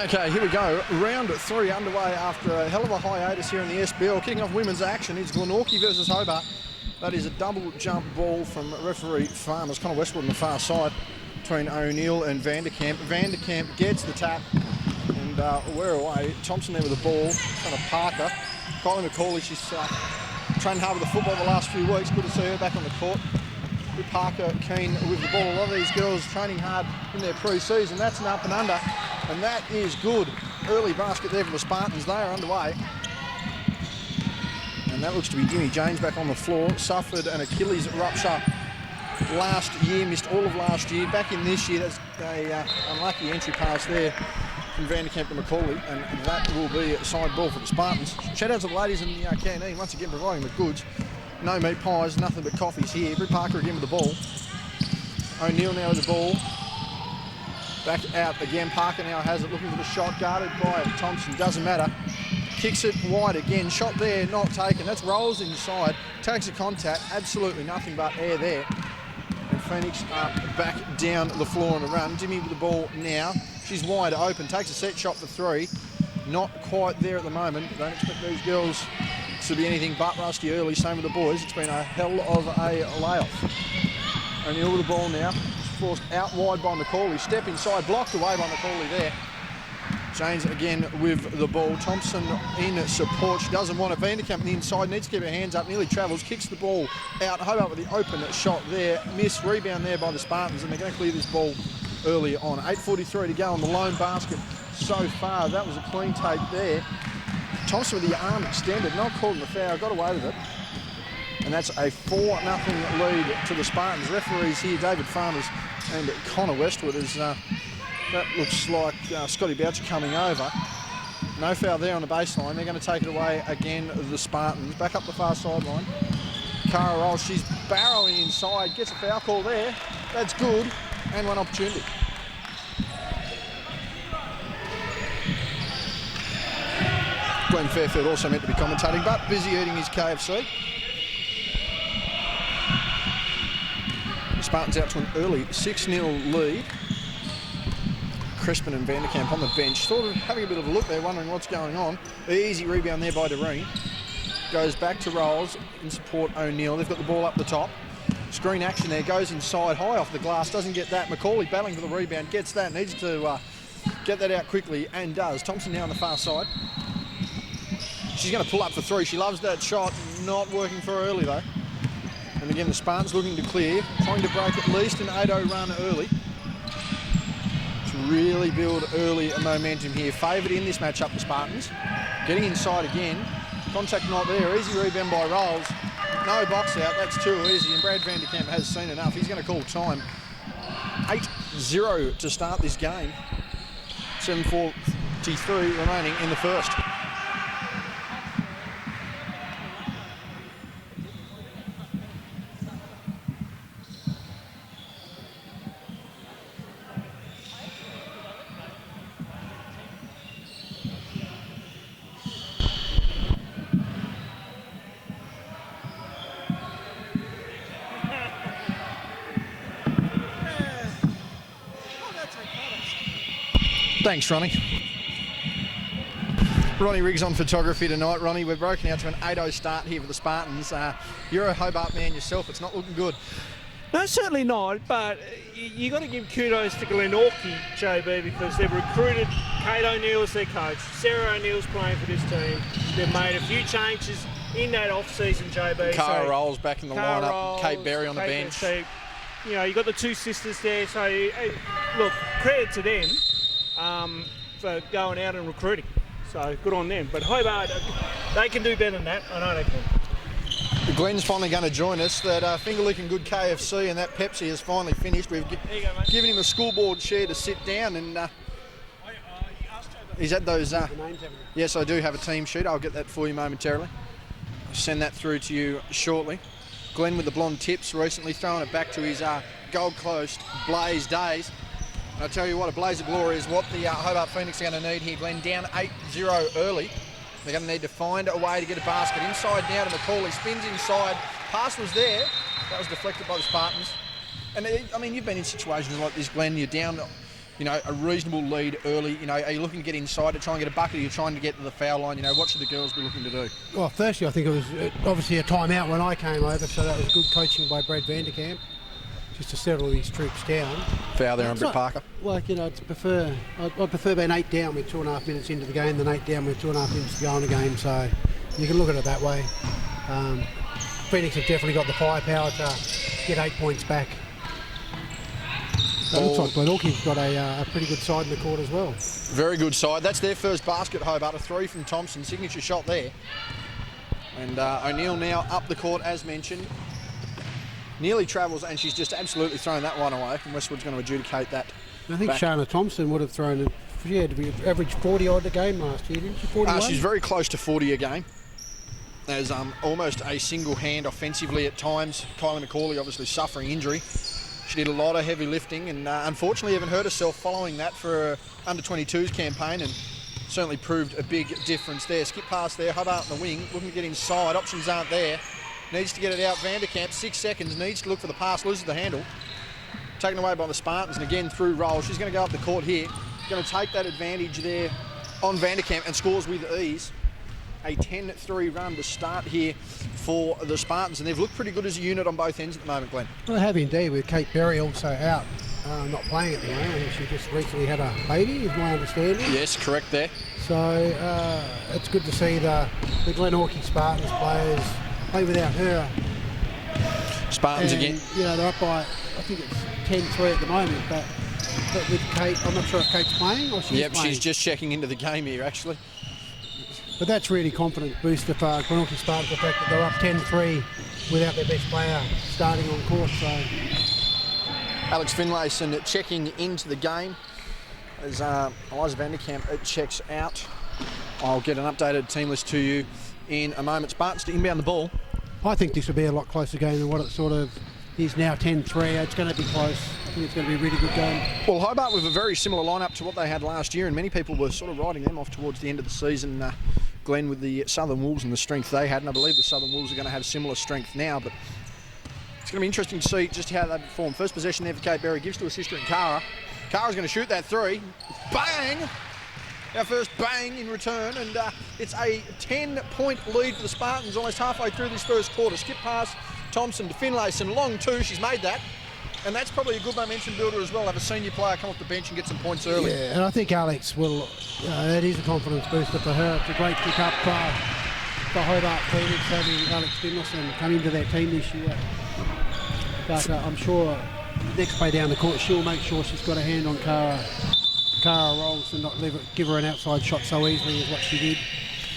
Okay, here we go. Round 3 underway after a hell of a hiatus here in the SBL. Kicking off women's action is Glenorchy versus Hobart. That is a double jump ball from referee Farmers, Connor Westwood on the far side between O'Neill and Vanderkamp. Vanderkamp gets the tap and we're away. Thompson there with the ball, kind of Parker. Kylie McCauley, she's trained hard with the football the last few weeks. Good to see her back on the court. With Parker keen with the ball. A lot of these girls training hard in their pre-season. That's an up and under, and that is good. Early basket there for the Spartans. They are underway. And that looks to be Jimmy James back on the floor. Suffered an Achilles rupture last year, missed all of last year. Back in this year, that's a unlucky entry pass there from Vanderkamp to McCauley, and that will be a side ball for the Spartans. Shout out to the ladies in the canteen, once again providing the goods. No meat pies, nothing but coffees here. Britt Parker again with the ball. O'Neill now with the ball. Back out again. Parker now has it, looking for the shot, guarded by Thompson. Doesn't matter. Kicks it wide again. Shot there, not taken. That's rolls inside. Takes a contact. Absolutely nothing but air there. And Phoenix are back down the floor on the run. Jimmy with the ball now. She's wide open. Takes a set shot for 3. Not quite there at the moment. Don't expect these girls to be anything but rusty early. Same with the boys. It's been a hell of a layoff. O'Neill with the ball now. Forced out wide by McCauley. Step inside, blocked away by McCauley there. James again with the ball. Thompson in support. She doesn't want it. Vanderkamp on the inside. Needs to keep her hands up. Nearly travels. Kicks the ball out. Hobart with the open shot there. Miss. Rebound there by the Spartans, and they're going to clear this ball early on. 8:43 to go on the lone basket so far. That was a clean take there. Thompson with the arm extended, not called in the foul, got away with it. And that's a 4-0 lead to the Spartans. Referees here, David Farmers and Connor Westwood. That looks like Scotty Boucher coming over. No foul there on the baseline. They're going to take it away again, the Spartans. Back up the far sideline. Cara rolls, she's barreling inside, gets a foul call there. That's good, and one opportunity. Glenn Fairfield also meant to be commentating, but busy eating his KFC. The Spartans out to an early 6-0 lead. Crispin and Vanderkamp on the bench, sort of having a bit of a look there, wondering what's going on. Easy rebound there by Doreen. Goes back to Rolls in support O'Neill. They've got the ball up the top. Screen action there, goes inside, high off the glass, doesn't get that. McCauley battling for the rebound, gets that, needs to get that out quickly, and does. Thompson now on the far side. She's going to pull up for 3. She loves that shot. Not working for her early, though. And again, the Spartans looking to clear. Trying to break at least an 8-0 run early. To really build early momentum here. Favoured in this matchup, the Spartans. Getting inside again. Contact not there. Easy rebound by Rolls. No box out. That's too easy. And Brad Vanderkamp has seen enough. He's going to call time. 8-0 to start this game. 7:43 remaining in the first. Thanks, Ronnie. Ronnie Riggs on photography tonight. Ronnie, we're broken out to an 8-0 start here for the Spartans. You're a Hobart man yourself. It's not looking good. No, certainly not, but you got to give kudos to Glenorchy, JB, because they've recruited Kate O'Neill as their coach. Sarah O'Neill's playing for this team. They've made a few changes in that off-season, JB. Cara Rolls back in the lineup. Kate Berry on the bench. So, you know, you got the two sisters there. So, look, credit to them for going out and recruiting. So good on them. But Hobart, they can do better than that. I know they can. Glenn's finally going to join us. That finger-licking good KFC and that Pepsi has finally finished. We've given him a schoolboard chair to sit down, and he's at those. Yes, I do have a team sheet. I'll get that for you momentarily. I'll send that through to you shortly. Glenn with the blonde tips, recently throwing it back to his Gold Coast Blaze days. And I'll tell you what, a blaze of glory is what the Hobart Phoenix are going to need here. Glenn down 8-0 early. They're going to need to find a way to get a basket. Inside now to McCauley, spins inside. Pass was there. That was deflected by the Spartans. And I mean, you've been in situations like this, Glenn. You're down you know, a reasonable lead early? You know, are you looking to get inside to try and get a bucket? Or are you trying to get to the foul line? You know, what should the girls be looking to do? Well, firstly, I think it was obviously a timeout when I came over, so that was good coaching by Brad Vanderkamp, just to settle these troops down. Foul there on Britt Parker. Like, you know, I'd prefer being 8 down with 2.5 minutes into the game than 8 down with 2.5 minutes to go in the game, so you can look at it that way. Phoenix have definitely got the firepower to get 8 points back. It looks like Glenorchy's got a pretty good side in the court as well. Very good side. That's their first basket, Hobart. A 3 from Thompson, signature shot there. And O'Neill now up the court, as mentioned. Nearly travels, and she's just absolutely thrown that one away. And Westwood's going to adjudicate that. I think Shana Thompson would have thrown it. She had to be average 40 odd a game last year, didn't she? 41? She's very close to 40 a game. There's almost a single hand offensively at times. Kylie McCauley obviously suffering injury. She did a lot of heavy lifting and unfortunately even hurt herself following that for her under-22s campaign, and certainly proved a big difference there. Skip pass there, Hobart in the wing, looking to get inside, options aren't there. Needs to get it out, Vanderkamp, 6 seconds, needs to look for the pass, loses the handle. Taken away by the Spartans, and again through roll. She's going to go up the court here, going to take that advantage there on Vanderkamp and scores with ease. A 10-3 run to start here for the Spartans, and they've looked pretty good as a unit on both ends at the moment, Glenn. Well, they have indeed, with Kate Berry also out, not playing at the moment. She just recently had a baby, is my understanding. Yes, correct there. So it's good to see the Glenorchy Spartans players play without her. Spartans and, again. You know, they're up by, I think it's 10-3 at the moment, but with Kate, I'm not sure if Kate's playing or she's playing. She's just checking into the game here, actually. But that's really confident booster for Glenorchy Spartans, the fact that they're up 10-3 without their best player starting on court. So Alex Finlayson checking into the game as Eliza Vanderkamp checks out. I'll get an updated team list to you in a moment. Spartans to inbound the ball. I think this will be a lot closer game than what it sort of is now, 10-3. It's going to be close. I think it's going to be a really good game. Well, Hobart with a very similar lineup to what they had last year, and many people were sort of writing them off towards the end of the season. Glenn, with the Southern Wolves and the strength they had, and I believe the Southern Wolves are going to have similar strength now, but it's going to be interesting to see just how they perform. First possession there for Kate Berry, gives to her sister in Cara. Cara's going to shoot that 3. Bang! Our first bang in return, and it's a 10-point lead for the Spartans almost halfway through this first quarter. Skip pass, Thompson to Finlayson, long 2, she's made that. And that's probably a good momentum builder as well, have a senior player come off the bench and get some points early. Yeah, and I think Alex will, that is a confidence booster for her. It's a great kick up for Hobart Phoenix, having Alex Finlayson come into their team this year. But I'm sure next play down the court, she'll make sure she's got a hand on Cara. Cara rolls and not give her an outside shot so easily as what she did.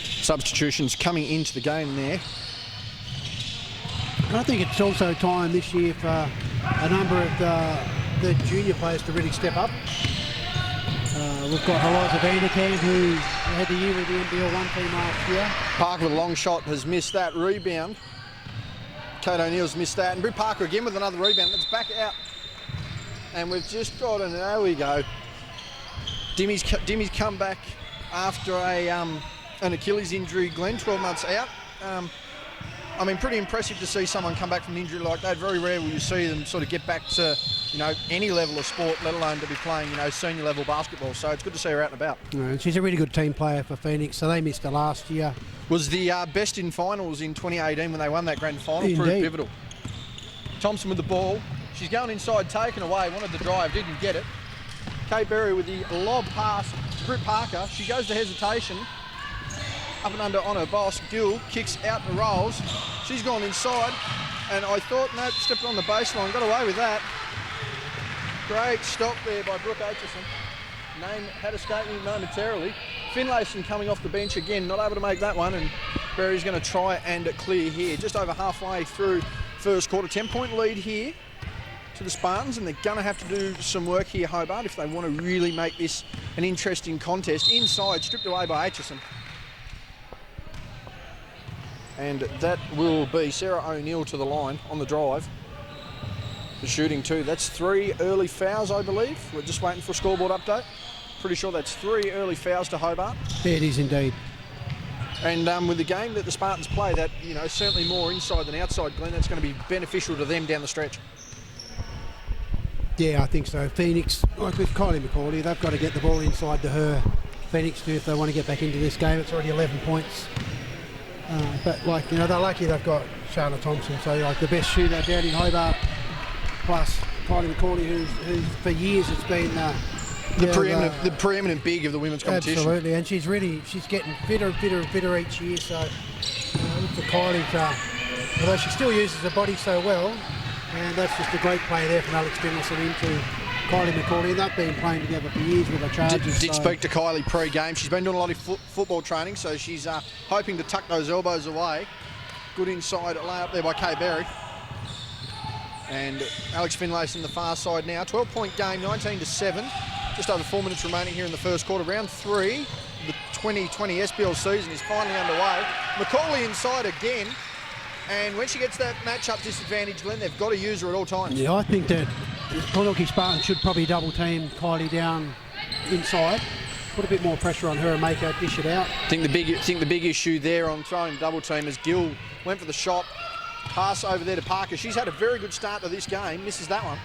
Substitutions coming into the game there. And I think it's also time this year for a number of the junior players to really step up. We've got Eliza Vanderkamp, who had the year with the NBL 1 team last year. Parker with a long shot has missed that rebound. Kate O'Neill's missed that, and Britt Parker again with another rebound. It's back out, and we've just got an, there we go. Dimmy's come back after an Achilles injury, Glenn, 12 months out. I mean, pretty impressive to see someone come back from an injury like that. Very rare will you see them sort of get back to, you know, any level of sport, let alone to be playing, you know, senior level basketball. So it's good to see her out and about. Yeah, she's a really good team player for Phoenix, so they missed her last year. Was the best in finals in 2018 when they won that grand final. Indeed. Proved pivotal. Thompson with the ball. She's going inside, taken away, wanted the drive, didn't get it. Kate Berry with the lob pass to Britt Parker. She goes to hesitation. Up and under on her boss. Gill kicks out and rolls. She's gone inside, and I thought, no, stepped on the baseline, got away with that. Great stop there by Brooke Aitchison. Name had escaped me momentarily. Finlayson coming off the bench again, not able to make that one, and Berry's going to try and clear here. Just over halfway through first quarter, 10-point lead here to the Spartans, and they're going to have to do some work here, Hobart, if they want to really make this an interesting contest. Inside, stripped away by Aitchison. And that will be Sarah O'Neill to the line on the drive. The shooting 2. That's 3 early fouls, I believe. We're just waiting for a scoreboard update. Pretty sure that's 3 early fouls to Hobart. Yeah, it is indeed. And with the game that the Spartans play, that, you know, certainly more inside than outside, Glenn, that's going to be beneficial to them down the stretch. Yeah, I think so. Phoenix, like with Kylie McCauley, they've got to get the ball inside to her. Phoenix do if they want to get back into this game. It's already 11 points. But like, you know, they're lucky they've got Shana Thompson, so like the best shooter down in Hobart, plus Kylie McCauley, who's for years it's been the preeminent big of the women's competition. Absolutely, and she's getting fitter and fitter and fitter each year. So look for Kylie, although she still uses her body so well, and that's just a great play there from Alex Finlayson into Kylie McCauley, and they've been playing together for years with the Chargers. Did speak to Kylie pre-game. She's been doing a lot of football training, so she's hoping to tuck those elbows away. Good inside layup there by Kay Berry. And Alex Finlayson the far side now. 12-point game, 19-7. Just over 4 minutes remaining here in the first quarter. Round 3, the 2020 SBL season is finally underway. McCauley inside again. And when she gets that matchup disadvantage, Glenn, they've got to use her at all times. Yeah, I think that Glenorchy Spartans should probably double team Kylie down inside, put a bit more pressure on her and make her dish it out. I think the big issue there on throwing double team is Gill went for the shot, pass over there to Parker. She's had a very good start to this game, misses that one.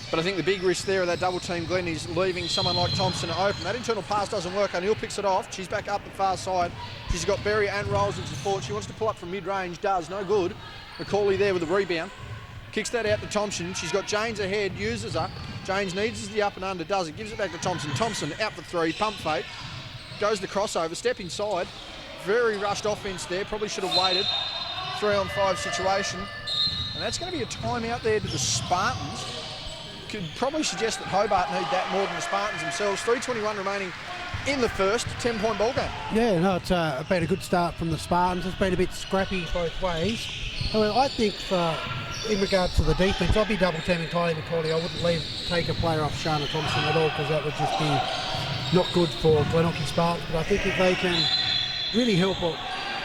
But I think the big risk there of that double team, Glenn, is leaving someone like Thompson open. That internal pass doesn't work. O'Neill picks it off. She's back up the far side. She's got Berry and Rolls in support. She wants to pull up from mid-range. Does. No good. McCauley there with the rebound. Kicks that out to Thompson. She's got Janes ahead. Uses her. Janes needs the up and under. Does it. Gives it back to Thompson. Thompson out for three. Pump fake. Goes the crossover. Step inside. Very rushed offence there. Probably should have waited. 3-on-5 situation. And that's going to be a timeout there to the Spartans. Could probably suggest that Hobart need that more than the Spartans themselves. 3:21 remaining in the first 10-point ball game. Yeah, no, it's been a good start from the Spartans. It's been a bit scrappy both ways. However, I think in regards to the defence, I'd be double teaming Kylie McCauley. I wouldn't take a player off Shana Thompson at all, because that would just be not good for Glenorchy Spartans. But I think if they can really help,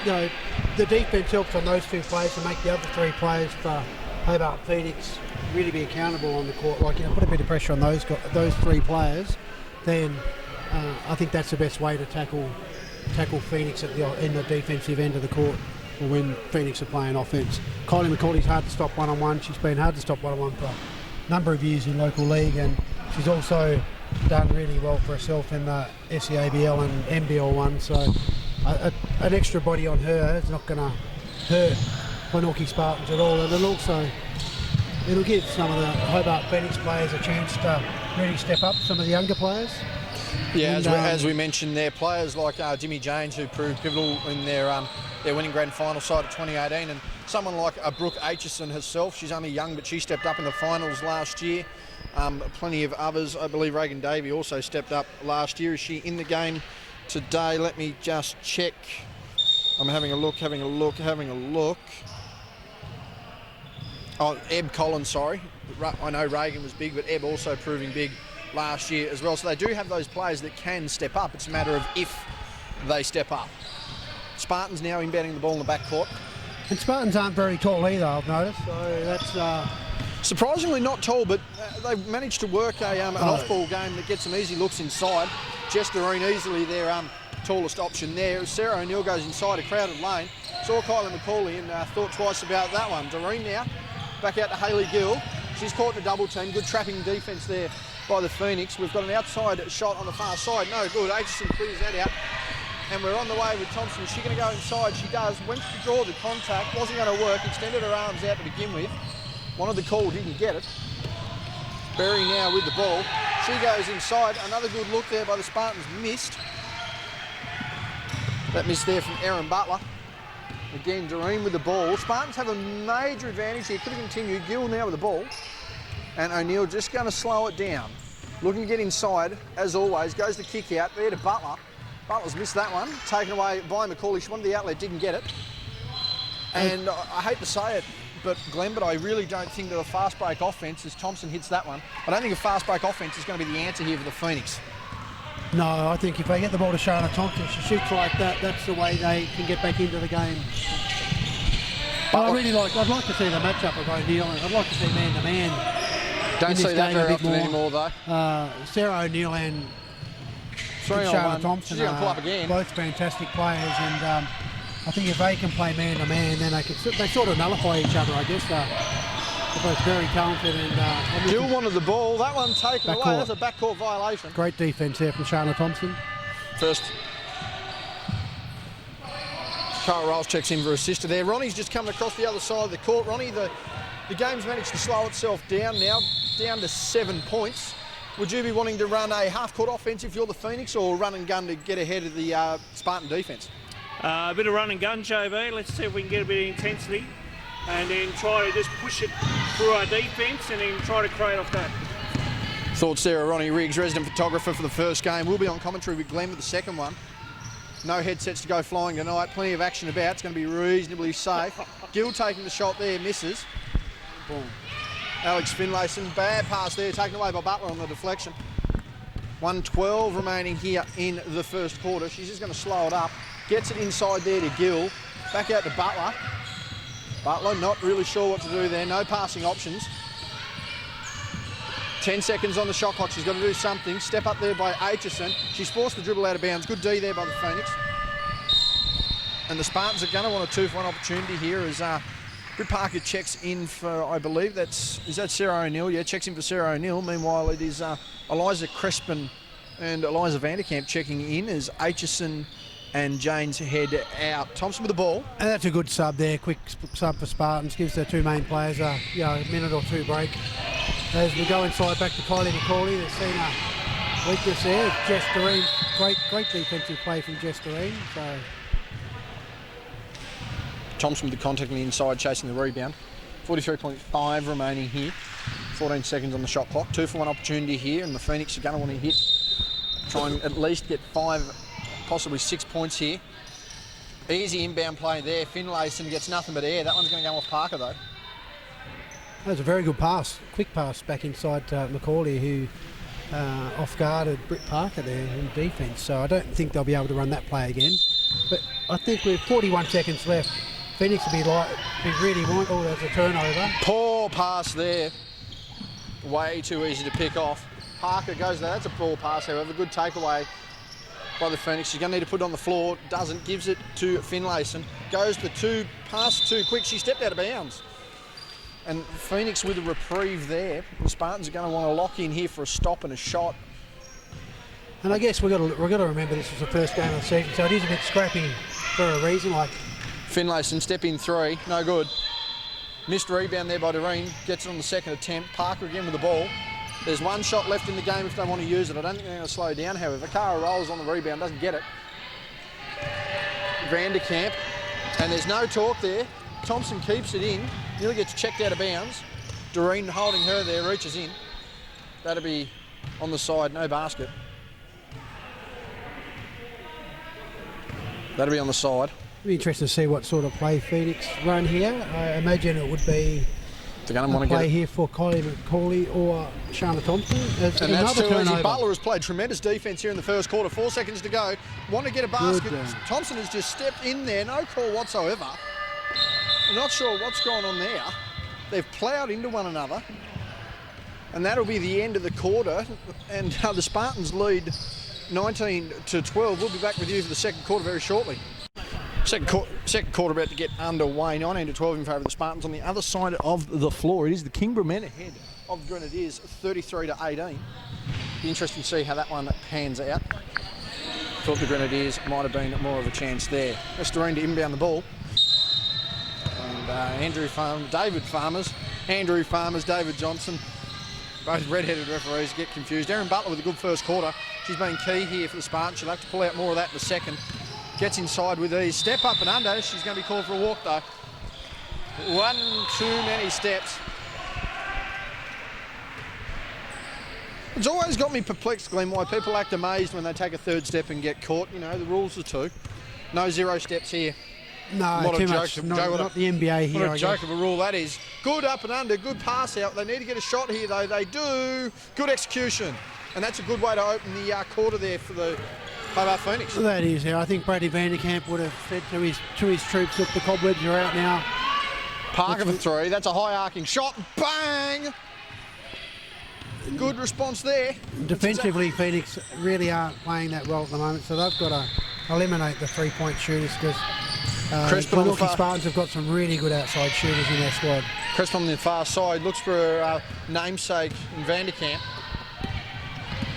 the defence helps on those two players to make the other three players for Hobart Phoenix really be accountable on the court, put a bit of pressure on those three players, then I think that's the best way to tackle Phoenix in the defensive end of the court when Phoenix are playing offence. Kylie McCauley's hard to stop one-on-one. She's been hard to stop one-on-one for a number of years in local league, and she's also done really well for herself in the SEABL and MBL one, so an extra body on her is not going to hurt Glenorchy Spartans at all, and it'll give some of the Hobart Phoenix players a chance to really step up, some of the younger players. Yeah, and, as we mentioned there, players like Jimmy Janes, who proved pivotal in their winning grand final side of 2018, and someone like Brooke Aitchison herself. She's only young, but she stepped up in the finals last year. Plenty of others. I believe Reagan Davey also stepped up last year. Is she in the game today? Let me just check. I'm having a look. Oh, Ebb Collins, sorry. I know Reagan was big, but Ebb also proving big last year as well. So they do have those players that can step up. It's a matter of if they step up. Spartans now inbounding the ball in the backcourt. And Spartans aren't very tall either, I've noticed. So that's surprisingly not tall, but they managed to work an off-ball game that gets some easy looks inside. Jess Doreen easily their tallest option there. Sarah O'Neill goes inside a crowded lane. Saw Kylie McCauley and thought twice about that one. Doreen now back out to Hayley Gill. She's caught in a double team. Good trapping defence there by the Phoenix. We've got an outside shot on the far side. No good. Aitchison clears that out. And we're on the way with Thompson. Is she going to go inside? She does. Went to draw the contact. Wasn't going to work. Extended her arms out to begin with. Wanted the call. Didn't get it. Berry now with the ball. She goes inside. Another good look there by the Spartans. Missed. That miss there from Erin Butler. Again, Doreen with the ball. Spartans have a major advantage here. Could have continued. Gill now with the ball. And O'Neill just going to slow it down. Looking to get inside, as always. Goes the kick out there to Butler. Butler's missed that one. Taken away by McCauley. She wanted the outlet, didn't get it. And I hate to say it, but I really don't think that a fast break offence, as Thompson hits that one, I don't think a fast break offence is going to be the answer here for the Phoenix. No, I think if they get the ball to Shana Thompson, she shoots like that, that's the way they can get back into the game. But I'd like to see the matchup of O'Neill. I'd like to see man-to-man. Don't see that very often anymore, though. Sarah O'Neill and Shana Thompson She's going to pull up again. Both fantastic players, and I think if they can play man-to-man, then they sort of nullify each other, I guess. They're both very talented, and Gill wanted the ball. That one taken away. That's a backcourt violation. Great defence there from Shana Thompson. First, Cara Rolls checks in for a sister there. Ronnie's just coming across the other side of the court. Ronnie, the game's managed to slow itself down now, down to 7 points. Would you be wanting to run a half-court offense if you're the Phoenix, or run and gun to get ahead of the Spartan defence? A bit of run and gun, JB. Let's see if we can get a bit of intensity and then try to just push it through our defence and then try to create off that. Thoughts there, Ronnie Riggs, resident photographer for the first game. We'll be on commentary with Glenn with the second one. No headsets to go flying tonight. Plenty of action about. It's going to be reasonably safe. Gill taking the shot there, misses. Boom. Alex Finlayson, bad pass there, taken away by Butler on the deflection. 1:12 remaining here in the first quarter. She's just going to slow it up. Gets it inside there to Gill. Back out to Butler. Butler not really sure what to do there. No passing options. 10 seconds on the shot clock. She's got to do something. Step up there by Aitchison. She's forced the dribble out of bounds. Good D there by the Phoenix. And the Spartans are going to want a 2-for-1 opportunity here as Britt Parker checks in for, I believe is that Sarah O'Neill? Yeah, checks in for Sarah O'Neill. Meanwhile, it is Eliza Crespin and Eliza Vanderkamp checking in as Aitchison and Jane's head out. Thompson with the ball. And that's a good sub there, quick sub for Spartans. Gives their two main players a minute or two break. As we go inside back to Kylie McCauley, they've seen a weakness there. Jess Doreen, great defensive play from Jess Doreen. So Thompson with the contact on the inside, chasing the rebound. 43.5 remaining here. 14 seconds on the shot clock. 2-for-1 opportunity here, and the Phoenix are going to want to hit. Try and at least get 5, possibly 6 points here. Easy inbound play there. Finlayson gets nothing but air. That one's going to go off Parker though. That was a very good pass, quick pass back inside McCauley, who off-guarded Britt Parker there in defence. So I don't think they'll be able to run that play again. But I think with 41 seconds left, Phoenix will be really mindful. There's a turnover. Poor pass there. Way too easy to pick off. Parker goes there. That's a poor pass, however. Good takeaway by the Phoenix. She's going to need to put it on the floor. Doesn't. Gives it to Finlayson. Goes to two. Pass too quick. She stepped out of bounds. And Phoenix with a reprieve there. The Spartans are going to want to lock in here for a stop and a shot. And I guess we've got to remember this was the first game of the season, so it is a bit scrappy for a reason. Like Finlayson, step in 3, no good. Missed rebound there by Doreen, gets it on the second attempt. Parker again with the ball. There's one shot left in the game if they want to use it. I don't think they're going to slow down, however. Cara rolls on the rebound, doesn't get it. Vanderkamp, and there's no talk there. Thompson keeps it in, nearly gets checked out of bounds. Doreen holding her there, reaches in. That'll be on the side, no basket. That'll be on the side. It'll be interesting to see what sort of play Phoenix run here. I imagine it would be They're going to want to play get here for Kylie McCauley or Shana Thompson. There's and that's another too easy. turnover. Butler has played tremendous defence here in the first quarter. 4 seconds to go. Want to get a basket. Good, Thompson has just stepped in there. No call whatsoever. I'm not sure what's going on there. They've ploughed into one another. And that'll be the end of the quarter. And the Spartans lead 19-12. We'll be back with you for the second quarter very shortly. Second quarter about to get underway. 19-12 in favour of the Spartans. On the other side of the floor, it is the Kingborough men ahead of Grenadiers, 33-18. Be interesting to see how that one pans out. Thought the Grenadiers might have been more of a chance there. Estorine to inbound the ball. And David Farmers, David Johnson, both red-headed referees get confused. Erin Butler with a good first quarter. She's been key here for the Spartans. She'll have to pull out more of that in the second. Gets inside with ease. Step up and under. She's going to be called for a walk though. One too many steps. It's always got me perplexed, Glenn, why people act amazed when they take a third step and get caught. You know, the rules are 2. No 0 steps here. No, What a too joke. much. Not the NBA here. What a joke of a rule that is. Good up and under, good pass out. They need to get a shot here though. They do. Good execution. And that's a good way to open the quarter there for the Hobart Phoenix. That is, I think Brady Vanderkamp would have said to his troops, look, the cobwebs are out now. Parker for 3. That's a high arcing shot. Bang! Good response there. Defensively, Phoenix really aren't playing that well at the moment, so they've got to eliminate the 3-point shooters because Crisp on the Glenorchy Spartans have got some really good outside shooters in their squad. Crisp on the far side, looks for a namesake in Vanderkamp.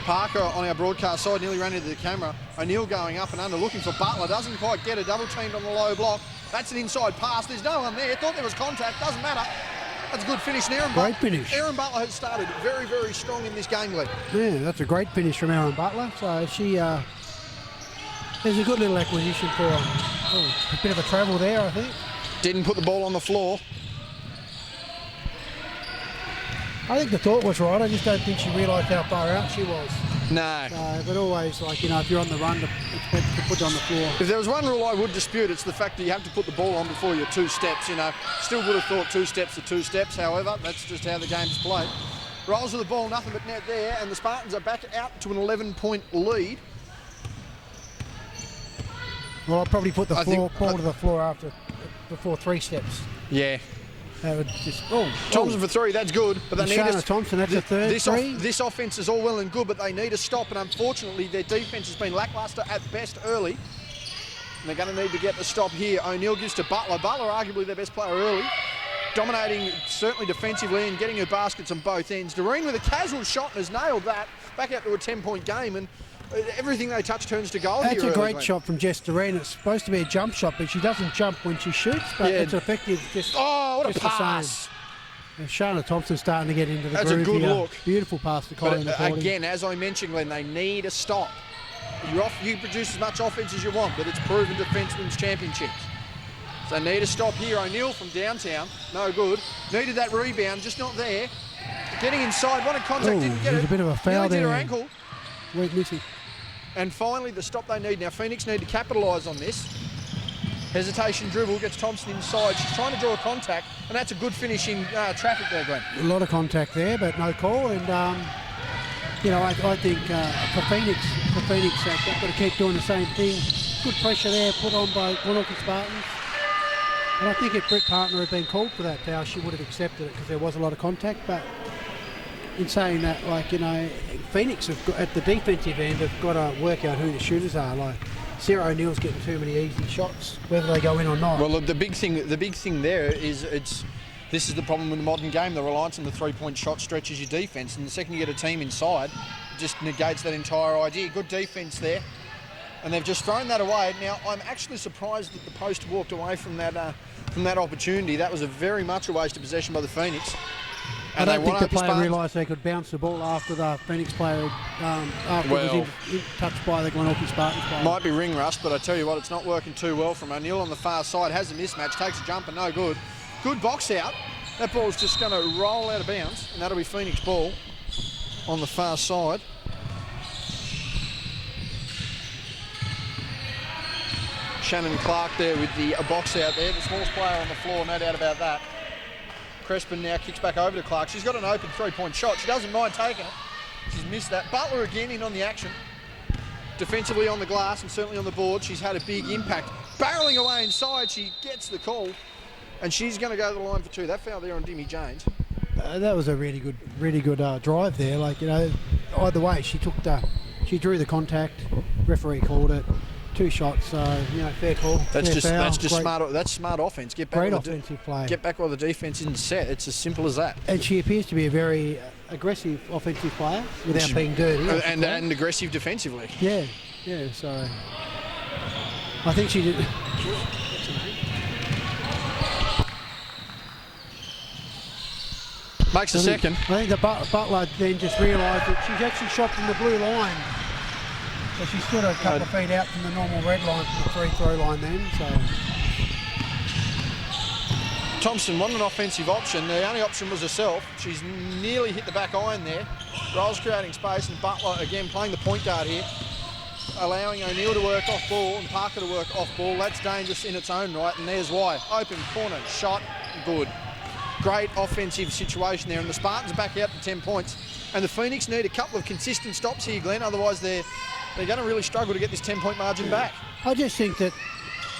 Parker on our broadcast side nearly ran into the camera. O'Neill going up and under, looking for Butler. Doesn't quite get it, double teamed on the low block. That's an inside pass. There's no one there. Thought there was contact. Doesn't matter. That's a good finish. Great finish. Aaron Butler has started very, very strong in this game, Lee. Yeah, that's a great finish from Aaron Butler. So she, there's a good little acquisition for her. Oh, a bit of a travel there, I think. Didn't put the ball on the floor. I think the thought was right. I just don't think she realised how far out she was. No. But always, like, you know, if you're on the run, it's better to put it on the floor. If there was one rule I would dispute, it's the fact that you have to put the ball on before your 2 steps, you know. Still would have thought 2 steps are 2 steps, however, that's just how the game's played. Rolls of the ball, nothing but net there, and the Spartans are back out to an 11-point lead. Well, I'll probably put the ball to the floor before 3 steps. Yeah. That would just... Thompson for 3, that's good, but they need Shana Thompson, that's a third this offense is all well and good, but they need a stop, and unfortunately their defense has been lackluster at best early. And they're going to need to get the stop here. O'Neill gives to Butler. Butler, arguably their best player early, dominating certainly defensively and getting her baskets on both ends. Doreen with a casual shot and has nailed that. Back out to a 10-point game, and everything they touch turns to goal. That's here a great early. shot from Jess Doreen. It's supposed to be a jump shot, but she doesn't jump when she shoots, but it's effective. What a just pass! Shana Thompson starting to get into the That's groove a good here. look. Beautiful pass to Colin. Again, as I mentioned, Glenn, they need a stop. You produce as much offense as you want, but it's proven defence wins championships. So need a stop here. O'Neill from downtown, no good. Needed that rebound, just not there. Getting inside, wanted contact, didn't get it. There's a bit of a foul Nearly there. did her ankle. Weak missing. And finally, the stop they need. Now, Phoenix need to capitalise on this. Hesitation dribble, gets Thompson inside. She's trying to draw a contact, and that's a good finishing traffic there, Glenn. A lot of contact there, but no call. And, you know, I think for Phoenix, they've got to keep doing the same thing. Good pressure there put on by Glenorchy Spartans. And I think if Britt Partner had been called for that foul, she would have accepted it because there was a lot of contact. But in saying that, like, you know, Phoenix have got, at the defensive end, have got to work out who the shooters are. Like, Sarah O'Neill's getting too many easy shots, whether they go in or not. Well, look, the big thing there is this is the problem with the modern game. The reliance on the 3-point shot stretches your defence, and the second you get a team inside, it just negates that entire idea. Good defence there, and they've just thrown that away. Now, I'm actually surprised that the post walked away from that opportunity. That was a very much a waste of possession by the Phoenix. I don't think the player realised they could bounce the ball after the Phoenix player after it was touched by the Glenorchy Spartans player. Might be ring rust, but I tell you what, it's not working too well from O'Neill on the far side. Has a mismatch, takes a jumper, no good. Good box out. That ball's just going to roll out of bounds, and that'll be Phoenix ball on the far side. Shannon Clark there with the box out there, the smallest player on the floor, no doubt about that. Crespin now kicks back over to Clark. She's got an open 3-point shot. She doesn't mind taking it. She's missed that. Butler again in on the action. Defensively on the glass and certainly on the board. She's had a big impact. Barreling away inside, she gets the call. And she's going to go to the line for 2. That foul there on Dimmy James. That was a really good drive there. Like, you know, either way, she drew the contact. Referee called it. 2 shots, so, you know, fair call. That's fair smart. That's smart offense. Get back. Great offensive play. Get back while the defense isn't set. It's as simple as that. And she appears to be a very aggressive offensive player without being dirty. And aggressive defensively. Yeah. So I think she did. Makes a second. I think the Butler then just realised that she's actually shot from the blue line. So she stood a couple of feet out from the normal red line, from the free throw line then. So Thompson wanted an offensive option. The only option was herself. She's nearly hit the back iron there. Rolls creating space, and Butler again playing the point guard here, allowing O'Neill to work off ball and Parker to work off ball. That's dangerous in its own right, and there's why. Open corner, shot, good. Great offensive situation there, and the Spartans are back out to 10 points. And the Phoenix need a couple of consistent stops here, Glenn, otherwise they're going to really struggle to get this 10-point margin back. I just think that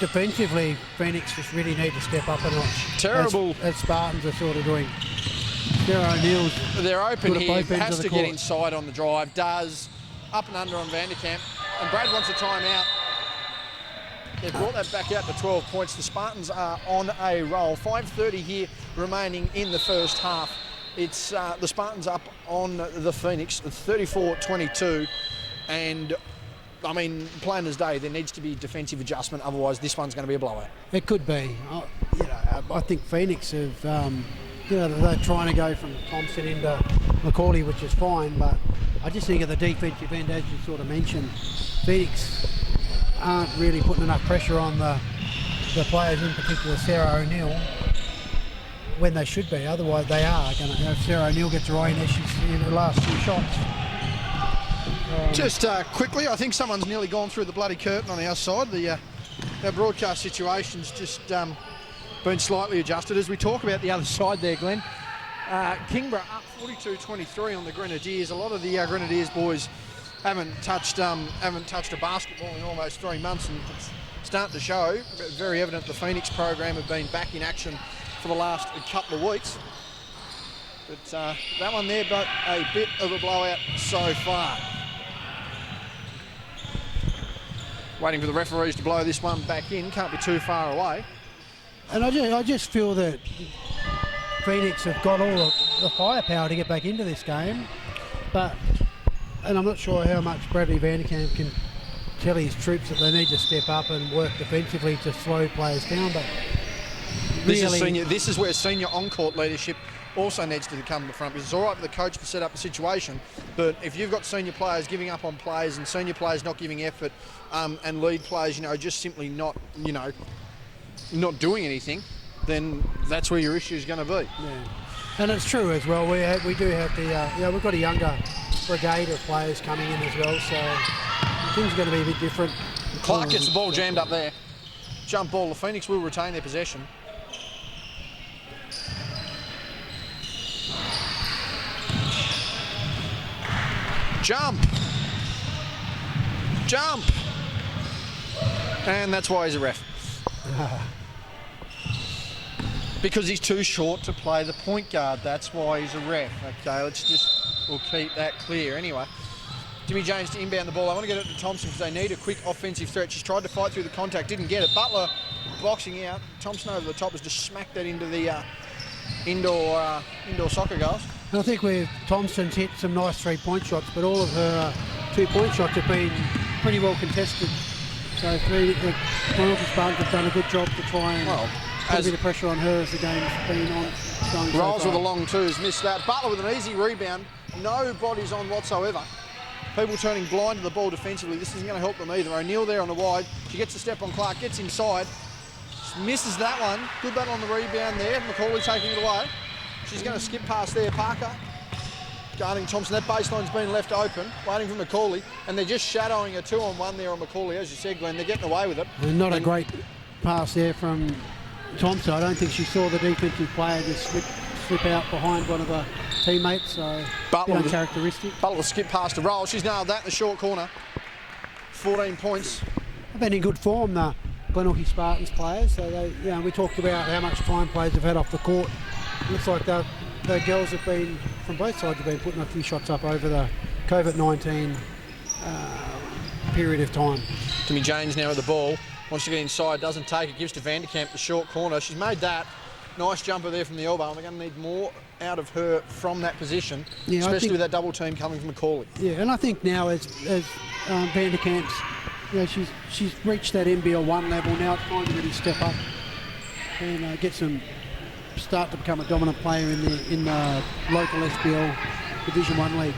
defensively, Phoenix just really need to step up a notch. Terrible. As Spartans are sort of doing. Sarah O'Neill's. They're open here, has to get inside on the drive, does. Up and under on Vanderkamp. And Brad wants a timeout. They've brought that back out to 12 points. The Spartans are on a roll. 5:30 here remaining in the first half. It's the Spartans up on the Phoenix, 34-22. And, I mean, plain as day, there needs to be defensive adjustment. Otherwise, this one's going to be a blowout. It could be. I think Phoenix have, they're trying to go from Thompson into Macaulay, which is fine, but I just think at the defensive end, as you sort of mentioned, Phoenix aren't really putting enough pressure on the players, in particular Sarah O'Neill, when they should be. Otherwise, they are going to have Sarah O'Neill gets her in as she's in the last few shots. Just quickly, I think someone's nearly gone through the bloody curtain on our side. Our broadcast situation's just been slightly adjusted. As we talk about the other side there, Glenn, Kingborough up 42-23 on the Grenadiers. A lot of the Grenadiers boys haven't touched a basketball in almost 3 months, and it's starting to show. Very evident the Phoenix program have been back in action for the last couple of weeks. But that one there, but a bit of a blowout so far. Waiting for the referees to blow this one back in. Can't be too far away. And I just feel that Phoenix have got all the firepower to get back into this game, and I'm not sure how much Bradley Vanderkamp can tell his troops that they need to step up and work defensively to slow players down. But really, this is where senior on-court leadership also needs to come to the front, because it's all right for the coach to set up the situation, but if you've got senior players giving up on plays and senior players not giving effort, and lead players, just simply not doing anything, then that's where your issue is going to be. Yeah. And it's true as well. We do have we've got a younger brigade of players coming in as well, so things are going to be a bit different. Clark gets the ball jammed up there. Jump ball. The Phoenix will retain their possession. Jump! And that's why he's a ref. Because he's too short to play the point guard. That's why he's a ref. Okay, we'll keep that clear. Anyway, Jimmy James to inbound the ball. I want to get it to Thompson because they need a quick offensive threat. She's tried to fight through the contact, didn't get it. Butler boxing out. Thompson over the top has just smacked that into the indoor soccer goals. And I think Thompson's hit some nice three-point shots, but all of her two-point shots have been pretty well contested. So the Glenorchy Spartans have done a good job to try and put a bit of pressure on her as the game's been on. Rolls with the long twos, missed that. Butler with an easy rebound. No bodies on whatsoever. People turning blind to the ball defensively. This isn't going to help them either. O'Neill there on the wide. She gets a step on Clark, gets inside. Misses that one. Good battle on the rebound there. Macaulay taking it away. She's going to skip past there. Parker guarding Thompson. That baseline's been left open, waiting for Macaulay, and they're just shadowing a 2-on-1 there on Macaulay. As you said, Glenn, they're getting away with it. And not a great pass there from Thompson. I don't think she saw the defensive player just slip out behind one of the teammates, so uncharacteristic. Butler skip past a roll. She's nailed that in the short corner. 14 points. They've been in good form, the Glenorchy Spartans players. So we talked about how much time players have had off the court. It looks like the girls have been, from both sides, have been putting a few shots up over the COVID-19 period of time. Jimmy James now with the ball. Wants to get inside, doesn't take it, gives to Vanderkamp the short corner. She's made that. Nice jumper there from the elbow, and they're going to need more out of her from that position, especially with that double team coming from Macaulay. Yeah, and I think now as Vanderkamp's, she's reached that NBL 1 level. Now it's time to really step up and start to become a dominant player in the local SBL Division 1 league.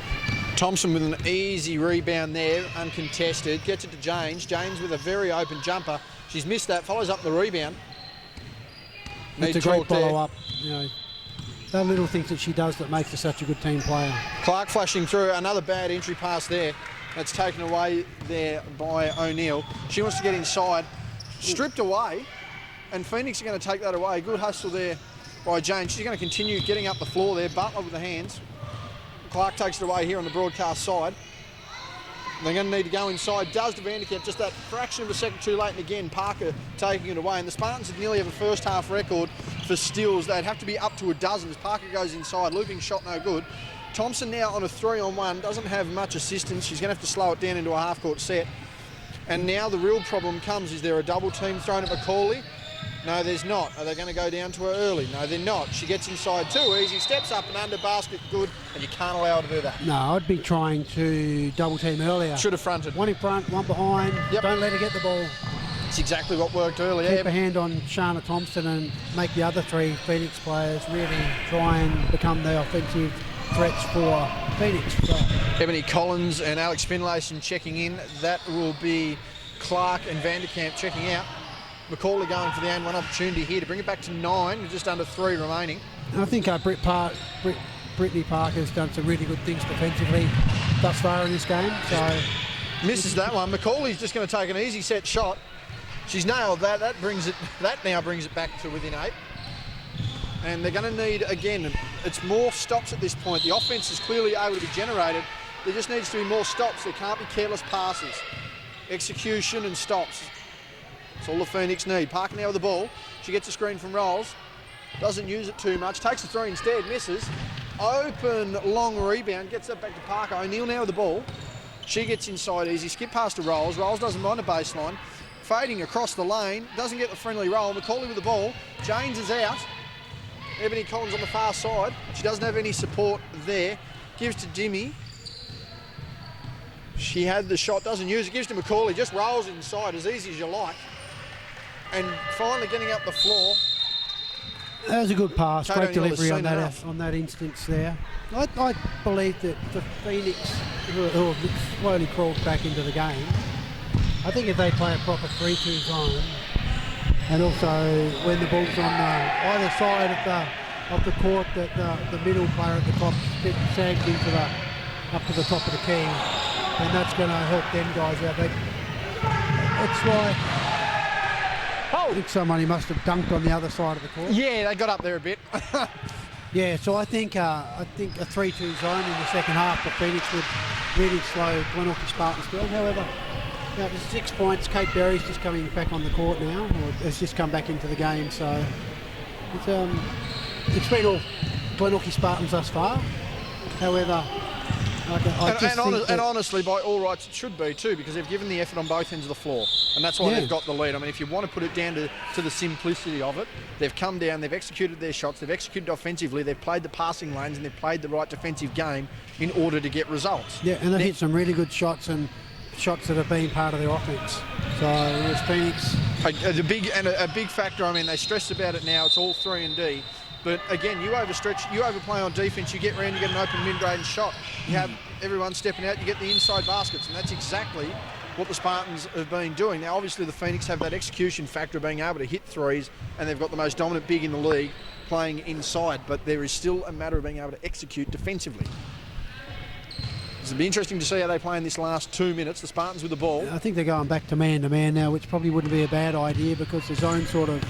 Thompson with an easy rebound there, uncontested. Gets it to James. James with a very open jumper. She's missed that. Follows up the rebound. It's a great follow-up. The little things that she does that makes her such a good team player. Clark flashing through. Another bad entry pass there. That's taken away there by O'Neill. She wants to get inside. Stripped away. And Phoenix are going to take that away. Good hustle there by James. She's going to continue getting up the floor there. Butler with the hands. Clark takes it away here on the broadcast side. They're going to need to go inside. Does to Vanderkamp, just that fraction of a second too late, and again Parker taking it away. And the Spartans would nearly have a first half record for steals. They'd have to be up to a dozen as Parker goes inside. Looping shot no good. Thompson now on a 3-on-1, doesn't have much assistance. She's going to have to slow it down into a half-court set. And now the real problem comes, is there a double team thrown at Macaulay? No, there's not. Are they going to go down to her early? No, they're not. She gets inside too easy, steps up and under, basket good, and you can't allow her to do that. No, I'd be trying to double team earlier. Should have fronted. One in front, one behind. Yep. Don't let her get the ball. It's exactly what worked earlier. Keep a hand on Shana Thompson and make the other three Phoenix players really try and become the offensive threats for Phoenix. So. Ebony Collins and Alex Finlayson checking in. That will be Clark and Vanderkamp checking out. Macaulay going for the and one opportunity here to bring it back to 9 with just under 3 remaining. And I think Brittany Parker's done some really good things defensively thus far in this game. So misses that one. Macaulay's just going to take an easy set shot. She's nailed that. That now brings it back to within 8. And they're going to need, again, it's more stops at this point. The offense is clearly able to be generated. There just needs to be more stops. There can't be careless passes. Execution and stops. That's all the Phoenix need. Parker now with the ball. She gets a screen from Rolls. Doesn't use it too much. Takes the 3 instead. Misses. Open, long rebound. Gets that back to Parker. O'Neill now with the ball. She gets inside easy. Skip past to Rolls. Rolls doesn't mind a baseline. Fading across the lane. Doesn't get the friendly roll. Macaulay with the ball. James is out. Ebony Collins on the far side. She doesn't have any support there. Gives to Dimmy. She had the shot. Doesn't use it. Gives to Macaulay. Just rolls inside as easy as you like. And finally getting up the floor. That was a good pass, great delivery on enough. that instance there. I believe that the Phoenix, who have slowly crawled back into the game, I think if they play a proper 3-2 zone, and also when the ball's on either side of the court, that the middle player at the top sags into up to the top of the key, and that's going to help them guys out. It's like, I think somebody must have dunked on the other side of the court. Yeah, they got up there a bit. Yeah, so I think a 3-2 zone in the second half for Phoenix would really slow Glenorchy Spartans down. However, there's 6 points. Kate Berry's just coming back on the court now, or has just come back into the game. So it's been all Glenorchy Spartans thus far. However, and honestly, by all rights, it should be too, because they've given the effort on both ends of the floor, and that's why they've got the lead. I mean, if you want to put it down to the simplicity of it, they've come down, they've executed their shots, they've executed offensively, they've played the passing lanes, and they've played the right defensive game in order to get results. Yeah, and they've hit some really good shots and shots that have been part of their offense. So it's Phoenix. A big factor. I mean, they stress about it now. It's all 3 and D. But again, you overstretch, you overplay on defence, you get round, you get an open mid-range shot. You have everyone stepping out, you get the inside baskets, and that's exactly what the Spartans have been doing. Now, obviously, the Phoenix have that execution factor of being able to hit threes, and they've got the most dominant big in the league playing inside, but there is still a matter of being able to execute defensively. It'll be interesting to see how they play in this last 2 minutes. The Spartans with the ball. I think they're going back to man-to-man now, which probably wouldn't be a bad idea because the zone sort of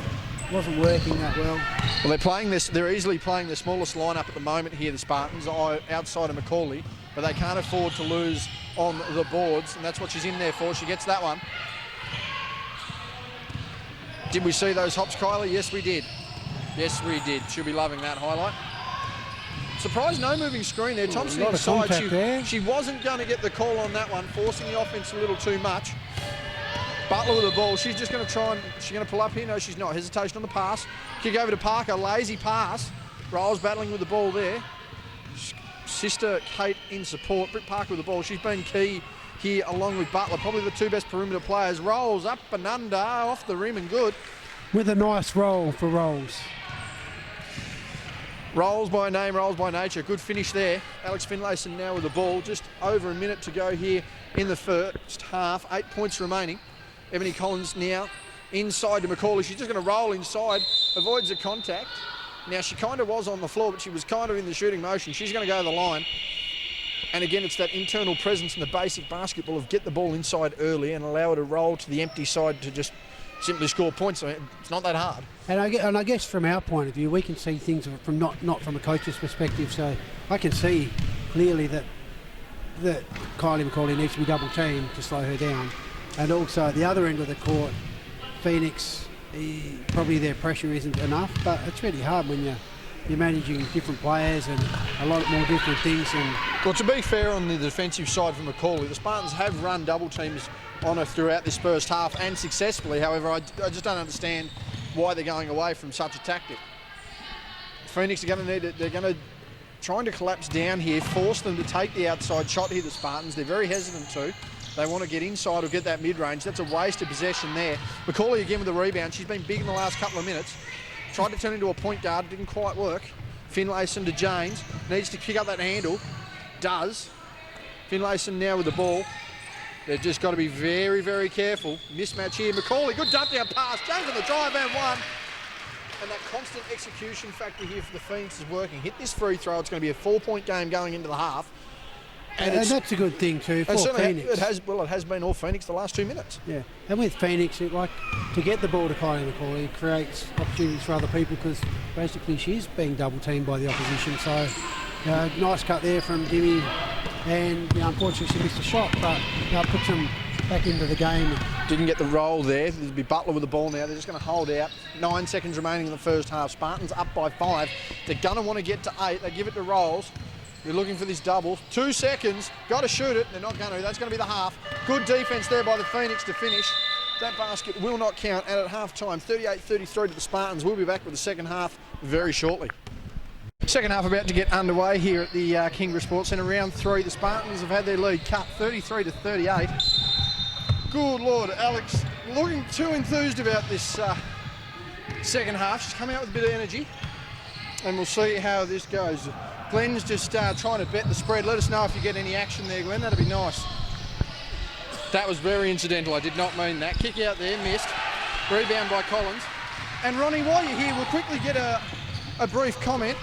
wasn't working that well. Well, they're playing this. They're easily playing the smallest lineup at the moment here, the Spartans, outside of Macaulay, but they can't afford to lose on the boards, and that's what she's in there for. She gets that one. Did we see those hops, Kylie? Yes, we did. Yes, we did. She'll be loving that highlight. Surprised no moving screen there. Thompson inside. She wasn't going to get the call on that one, forcing the offense a little too much. Butler with the ball. She's just going to try and... She's going to pull up here. No, she's not. Hesitation on the pass. Kick over to Parker. Lazy pass. Rolls battling with the ball there. Sister Kate in support. Britt Parker with the ball. She's been key here along with Butler. Probably the 2 best perimeter players. Rolls up and under. Off the rim and good. With a nice roll for Rolls. Rolls by name, rolls by nature. Good finish there. Alex Finlayson now with the ball. Just over a minute to go here in the first half. 8 points remaining. Ebony Collins now inside to Macaulay. She's just going to roll inside, avoids the contact. Now, she kind of was on the floor, but she was kind of in the shooting motion. She's going to go to the line. And again, it's that internal presence in the basic basketball of get the ball inside early and allow her to roll to the empty side to just simply score points. I mean, it's not that hard. And I guess from our point of view, we can see things from not from a coach's perspective. So I can see clearly that Kylie Macaulay needs to be double teamed to slow her down. And also at the other end of the court, Phoenix, probably their pressure isn't enough, but it's really hard when you're managing different players and a lot more different things. And well, to be fair on the defensive side for Macaulay, the Spartans have run double teams on her throughout this first half and successfully. However, I just don't understand why they're going away from such a tactic. Phoenix are going to need it. They're going to trying to collapse down here, force them to take the outside shot here, the Spartans. They're very hesitant to. They want to get inside or get that mid-range. That's a waste of possession there. Macaulay again with the rebound. She's been big in the last couple of minutes. Tried to turn into a point guard, didn't quite work. Finlayson to James, needs to pick up that handle. Does. Finlayson now with the ball. They've just got to be very, very careful. Mismatch here. Macaulay, good dump down pass. James on the drive and one. And that constant execution factor here for the Phoenix is working. Hit this free throw. It's going to be a 4-point game going into the half. And that's a good thing too for Phoenix. It has been all Phoenix the last 2 minutes. Yeah, and with Phoenix, to get the ball to Kylie Macaulay, it creates opportunities for other people because basically she's being double teamed by the opposition. So, nice cut there from Dimmy, and unfortunately she missed a shot, but puts them back into the game. Didn't get the roll there. There'll be Butler with the ball now. They're just going to hold out. 9 seconds remaining in the first half. Spartans up by 5. They're going to want to get to 8. They give it to Rolls. They're looking for this double. 2 seconds. Got to shoot it. They're not going to. That's going to be the half. Good defence there by the Phoenix to finish. That basket will not count. And at half-time, 38-33 to the Spartans. We'll be back with the second half very shortly. Second half about to get underway here at the Kingra Sports Centre. Round 3. The Spartans have had their lead cut 33-38. Good Lord, Alex looking too enthused about this second half. She's coming out with a bit of energy. And we'll see how this goes. Glenn's just trying to bet the spread. Let us know if you get any action there, Glenn. That'd be nice. That was very incidental. I did not mean that. Kick out there, missed. Rebound by Collins. And Ronnie, while you're here, we'll quickly get a brief comment.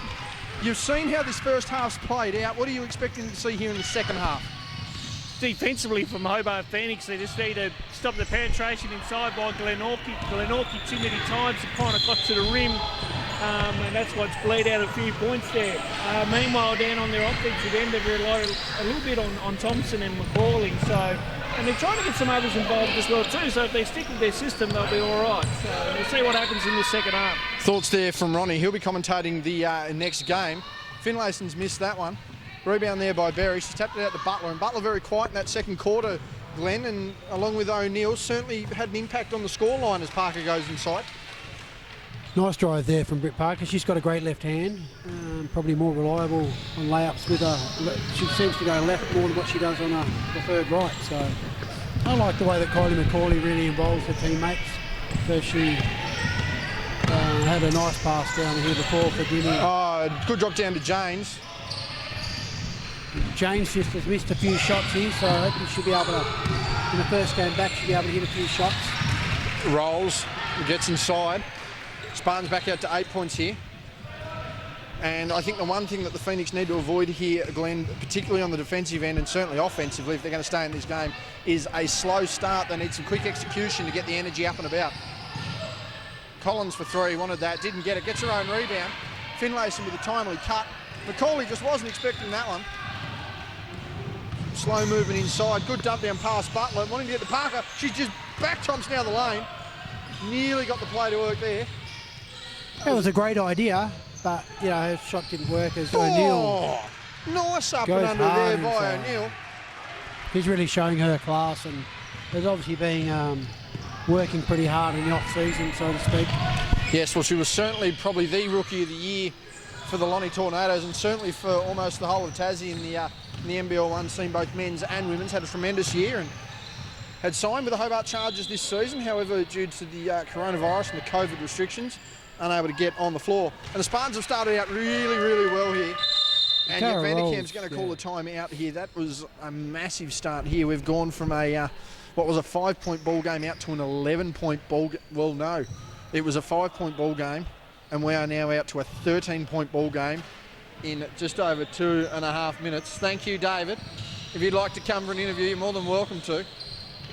You've seen how this first half's played out. What are you expecting to see here in the second half? Defensively from Hobart Phoenix, they just need to stop the penetration inside by Glenorchy. Glenorchy too many times have kind of got to the rim, and that's what's bled out a few points there. Meanwhile, down on their offensive end, they've relied a little bit on Thompson and Macaulay, and they're trying to get some others involved as well too, so if they stick with their system, they'll be all right. So we'll see what happens in the second half. Thoughts there from Ronnie. He'll be commentating the next game. Finlayson's missed that one. Rebound there by Berry. She's tapped it out to Butler, and Butler very quiet in that second quarter, Glenn, and along with O'Neill, certainly had an impact on the scoreline as Parker goes inside. Nice drive there from Britt Parker. She's got a great left hand, probably more reliable on layups with her. She seems to go left more than what she does on her preferred right. So I like the way that Kylie Macaulay really involves her teammates. So she had a nice pass down here before for Dimmy. Oh, good drop down to James. James just has missed a few shots here, so I hope she'll be able to, in the first game back, she'll be able to hit a few shots. Rolls, gets inside. Spartans back out to 8 points here. And I think the one thing that the Phoenix need to avoid here, Glenn, particularly on the defensive end and certainly offensively, if they're going to stay in this game, is a slow start. They need some quick execution to get the energy up and about. Collins for 3, wanted that, didn't get it. Gets her own rebound. Finlayson with a timely cut. Macaulay just wasn't expecting that one. Slow moving inside, good dump down past Butler, wanting to get to Parker. She's just back Thompson down the lane. Nearly got the play to work there. That was a great idea, but her shot didn't work as O'Neill. Nice up and under there by O'Neill. He's really showing her class, and there's obviously been working pretty hard in the off-season, so to speak. Yes, well, she was certainly probably the Rookie of the Year for the Lonnie Tornadoes, and certainly for almost the whole of Tassie in the NBL1 scene, both men's and women's. Had a tremendous year and had signed with the Hobart Chargers this season. However, due to the coronavirus and the COVID restrictions, unable to get on the floor. And the Spartans have started out really, really well here. And yet Vanderkamp's going to call the time out here. That was a massive start here. We've gone from what was a 5-point ball game out to an 11-point ball game. Well, no, it was a 5-point ball game, and we are now out to a 13-point ball game in just over 2.5 minutes. Thank you, David. If you'd like to come for an interview, you're more than welcome to.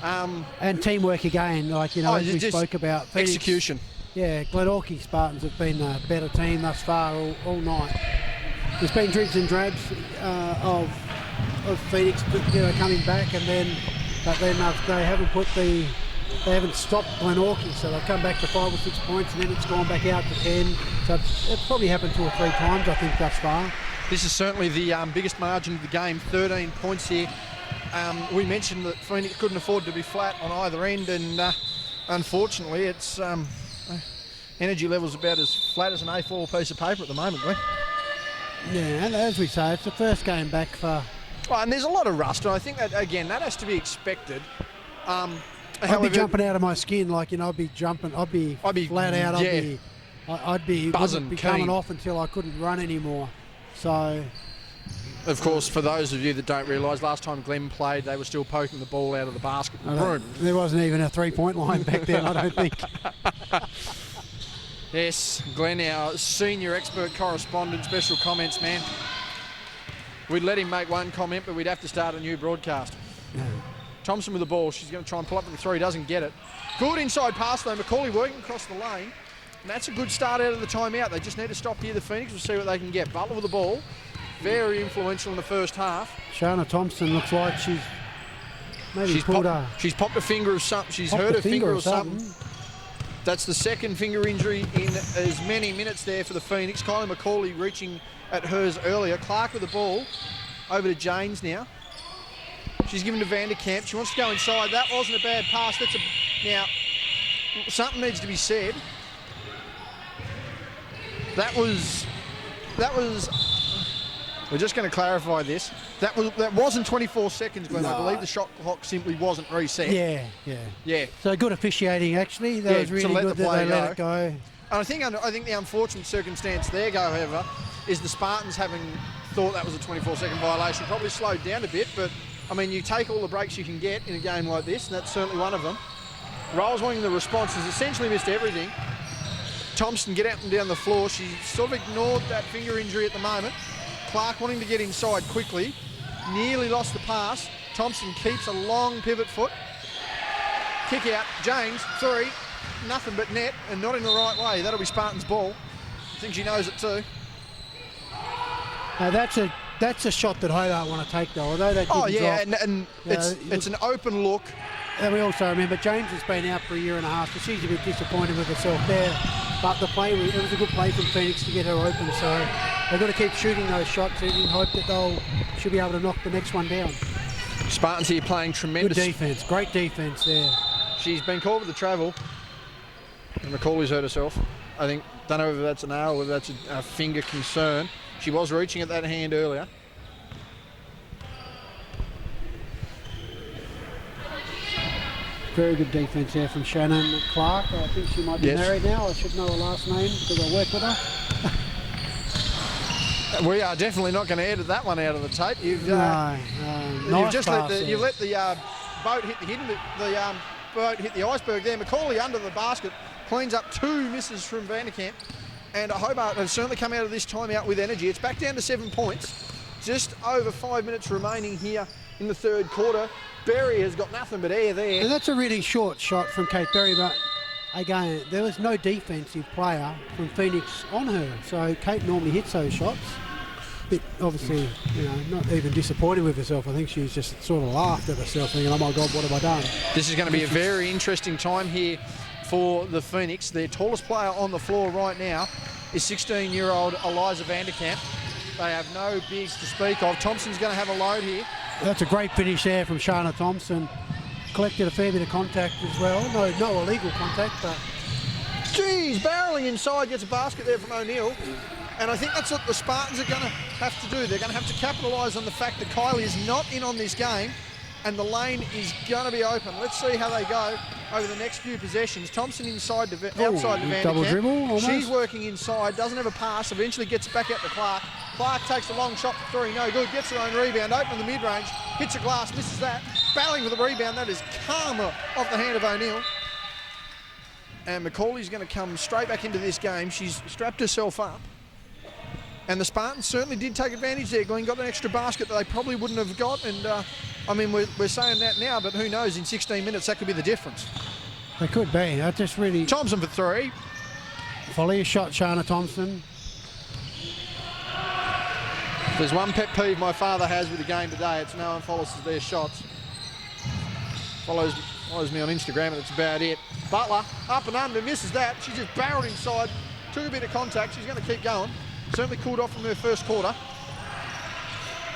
And teamwork again, as we spoke about. Phoenix, execution. Yeah, Glenorchy Spartans have been a better team thus far all night. There's been dribs and drabs of Phoenix coming back, but then they haven't put the they haven't stopped Glenorchy, so they've come back to 5 or 6 points, and then it's gone back out to 10. So it's probably happened 2 or 3 times, I think, thus far. This is certainly the biggest margin of the game, 13 points here. We mentioned that Phoenix couldn't afford to be flat on either end, and unfortunately it's energy levels about as flat as an A4 piece of paper at the moment, Glenn. Yeah, and as we say, it's the first game back for... Well, and there's a lot of rust, and I think that, again, that has to be expected. I'd be jumping out of my skin, like, I'd be flat out, I'd be buzzing, wouldn't be keen. coming off until I couldn't run anymore. So... Of course, for those of you that don't realise, last time Glenn played, they were still poking the ball out of the basket. There wasn't even a 3-point line back then, I don't think. Yes, Glenn, our senior expert correspondent, special comments man. We'd let him make one comment, but we'd have to start a new broadcast. Yeah. Thompson with the ball. She's going to try and pull up for the 3. Doesn't get it. Good inside pass, though. Macaulay working across the lane. And that's a good start out of the timeout. They just need to stop here, the Phoenix. We'll see what they can get. Butler with the ball. Very influential in the first half. Shana Thompson looks like she's popped a finger of something. She's hurt her finger or something. That's the second finger injury in as many minutes there for the Phoenix. Kylie Macaulay reaching at hers earlier. Clark with the ball. Over to James now. She's given to Vanderkamp. She wants to go inside. That wasn't a bad pass. Now, something needs to be said. That was. We're just going to clarify this. That wasn't 24 seconds, Glenn. No. I believe the shot clock simply wasn't reset. Yeah. So good officiating, actually. That was really good that they let it go. And I think the unfortunate circumstance there, however, is the Spartans having thought that was a 24-second violation. Probably slowed down a bit, but, I mean, you take all the breaks you can get in a game like this, and that's certainly one of them. Rolls wanting the response has essentially missed everything. Thompson get up and down the floor. She sort of ignored that finger injury at the moment. Clark wanting to get inside quickly. Nearly lost the pass. Thompson keeps a long pivot foot. Kick out. James, 3. Nothing but net and not in the right way. That'll be Spartans' ball. I think she knows it too. Now that's a shot that Hobart want to take though. Although that didn't drop, and it's an open look. And we also remember James has been out for a year and a half, so she's a bit disappointed with herself there. But it was a good play from Phoenix to get her open, so they've got to keep shooting those shots and hope that she'll be able to knock the next one down. Spartans here playing tremendous. Good defence, great defence there. She's been called with the travel. And Macaulay's hurt herself. I think, don't know whether that's a nail or whether that's a finger concern. She was reaching at that hand earlier. Very good defence there from Shannon Clark. I think she might be married now. I should know her last name because I work with her. We are definitely not going to edit that one out of the tape. You've let the boat hit the iceberg there. Macaulay under the basket cleans up 2 misses from Vanderkamp, and Hobart has certainly come out of this timeout with energy. It's back down to 7 points. Just over 5 minutes remaining here in the third quarter. Berry has got nothing but air there. And that's a really short shot from Kate Berry, but again, there was no defensive player from Phoenix on her, so Kate normally hits those shots. But obviously, not even disappointed with herself. I think she's just sort of laughed at herself, thinking, "Oh my God, what have I done?" This is going to be a very interesting time here for the Phoenix. Their tallest player on the floor right now is 16-year-old Eliza Vanderkamp. They have no bigs to speak of. Thompson's going to have a load here. That's a great finish there from Shana Thompson. Collected a fair bit of contact as well. No illegal contact, but... Geez, barreling inside, gets a basket there from O'Neill. And I think that's what the Spartans are going to have to do. They're going to have to capitalise on the fact that Kylie is not in on this game and the lane is going to be open. Let's see how they go over the next few possessions. Thompson outside to Vanderkamp. Double dribble almost. She's working inside, doesn't have a pass, eventually gets it back out to Clark. Clark takes a long shot for 3, no good, gets her own rebound, open in the mid-range, hits a glass, misses that. Battling with the rebound, that is calmer off the hand of O'Neill. And Macaulay's going to come straight back into this game. She's strapped herself up. And the Spartans certainly did take advantage there. Glenn got an extra basket that they probably wouldn't have got. And, we're saying that now, but who knows, in 16 minutes, that could be the difference. They could be. I just really... Thompson for 3. Volley a shot, Shana Thompson. There's one pet peeve my father has with the game today. It's no one follows their shots. Follows follows me on Instagram, and that's about it. Butler, up and under, misses that. She just barreled inside, took a bit of contact. She's going to keep going. Certainly cooled off from her first quarter.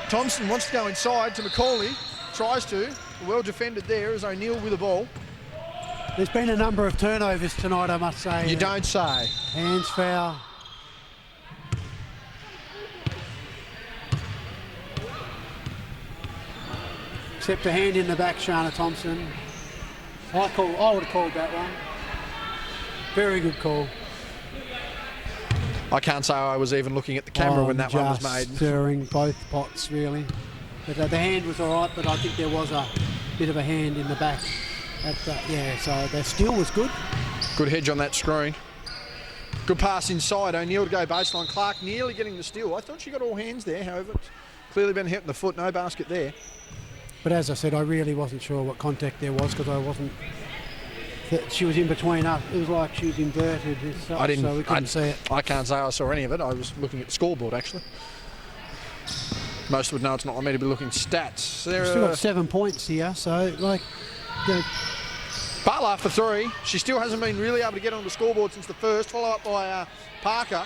Thompson wants to go inside to Macaulay, tries to. Well defended there as O'Neill with the ball. There's been a number of turnovers tonight, I must say. You don't say. Hands foul. Except a hand in the back, Shana Thompson. I would have called that one. Very good call. I can't say I was even looking at the camera when that one was made. Stirring both pots, really. But the hand was all right, but I think there was a bit of a hand in the back. Yeah, so the steal was good. Good hedge on that screen. Good pass inside. O'Neill to go baseline. Clark nearly getting the steal. I thought she got all hands there, however. It's clearly been hit in the foot. No basket there. But as I said, I really wasn't sure what contact there was because I wasn't. She was in between us. It was like she was inverted. So we couldn't see it. I can't say I saw any of it. I was looking at the scoreboard actually. Most would know it's not like me to be looking stats. Still got 7 points here, so like. Butler for three. She still hasn't been really able to get on the scoreboard since the first. Follow up by Parker.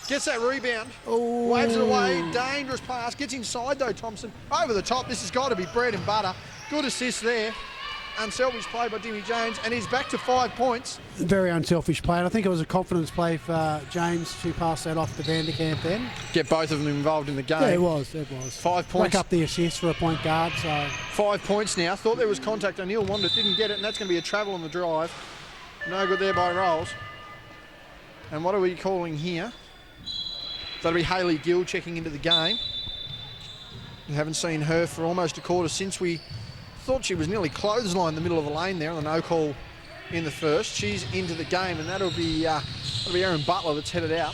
Gets that rebound. Ooh. Waves it away. Dangerous pass. Gets inside though, Thompson. Over the top. This has got to be bread and butter. Good assist there. Unselfish play by Jimmy James, and he's back to 5 points. Very unselfish play, and I think it was a confidence play for James to pass that off to Vanderkamp then. Get both of them involved in the game. Yeah, it was. 5 points. Back up the assist for a point guard, so... 5 points now. Thought there was contact. O'Neill wanted it, didn't get it, and that's going to be a travel on the drive. No good there by Rolls. And what are we calling here? That'll be Hayley Gill checking into the game. We haven't seen her for almost a quarter since we thought she was nearly clotheslined in the middle of the lane there on the no call in the first. She's into the game, and that'll be Erin Butler that's headed out.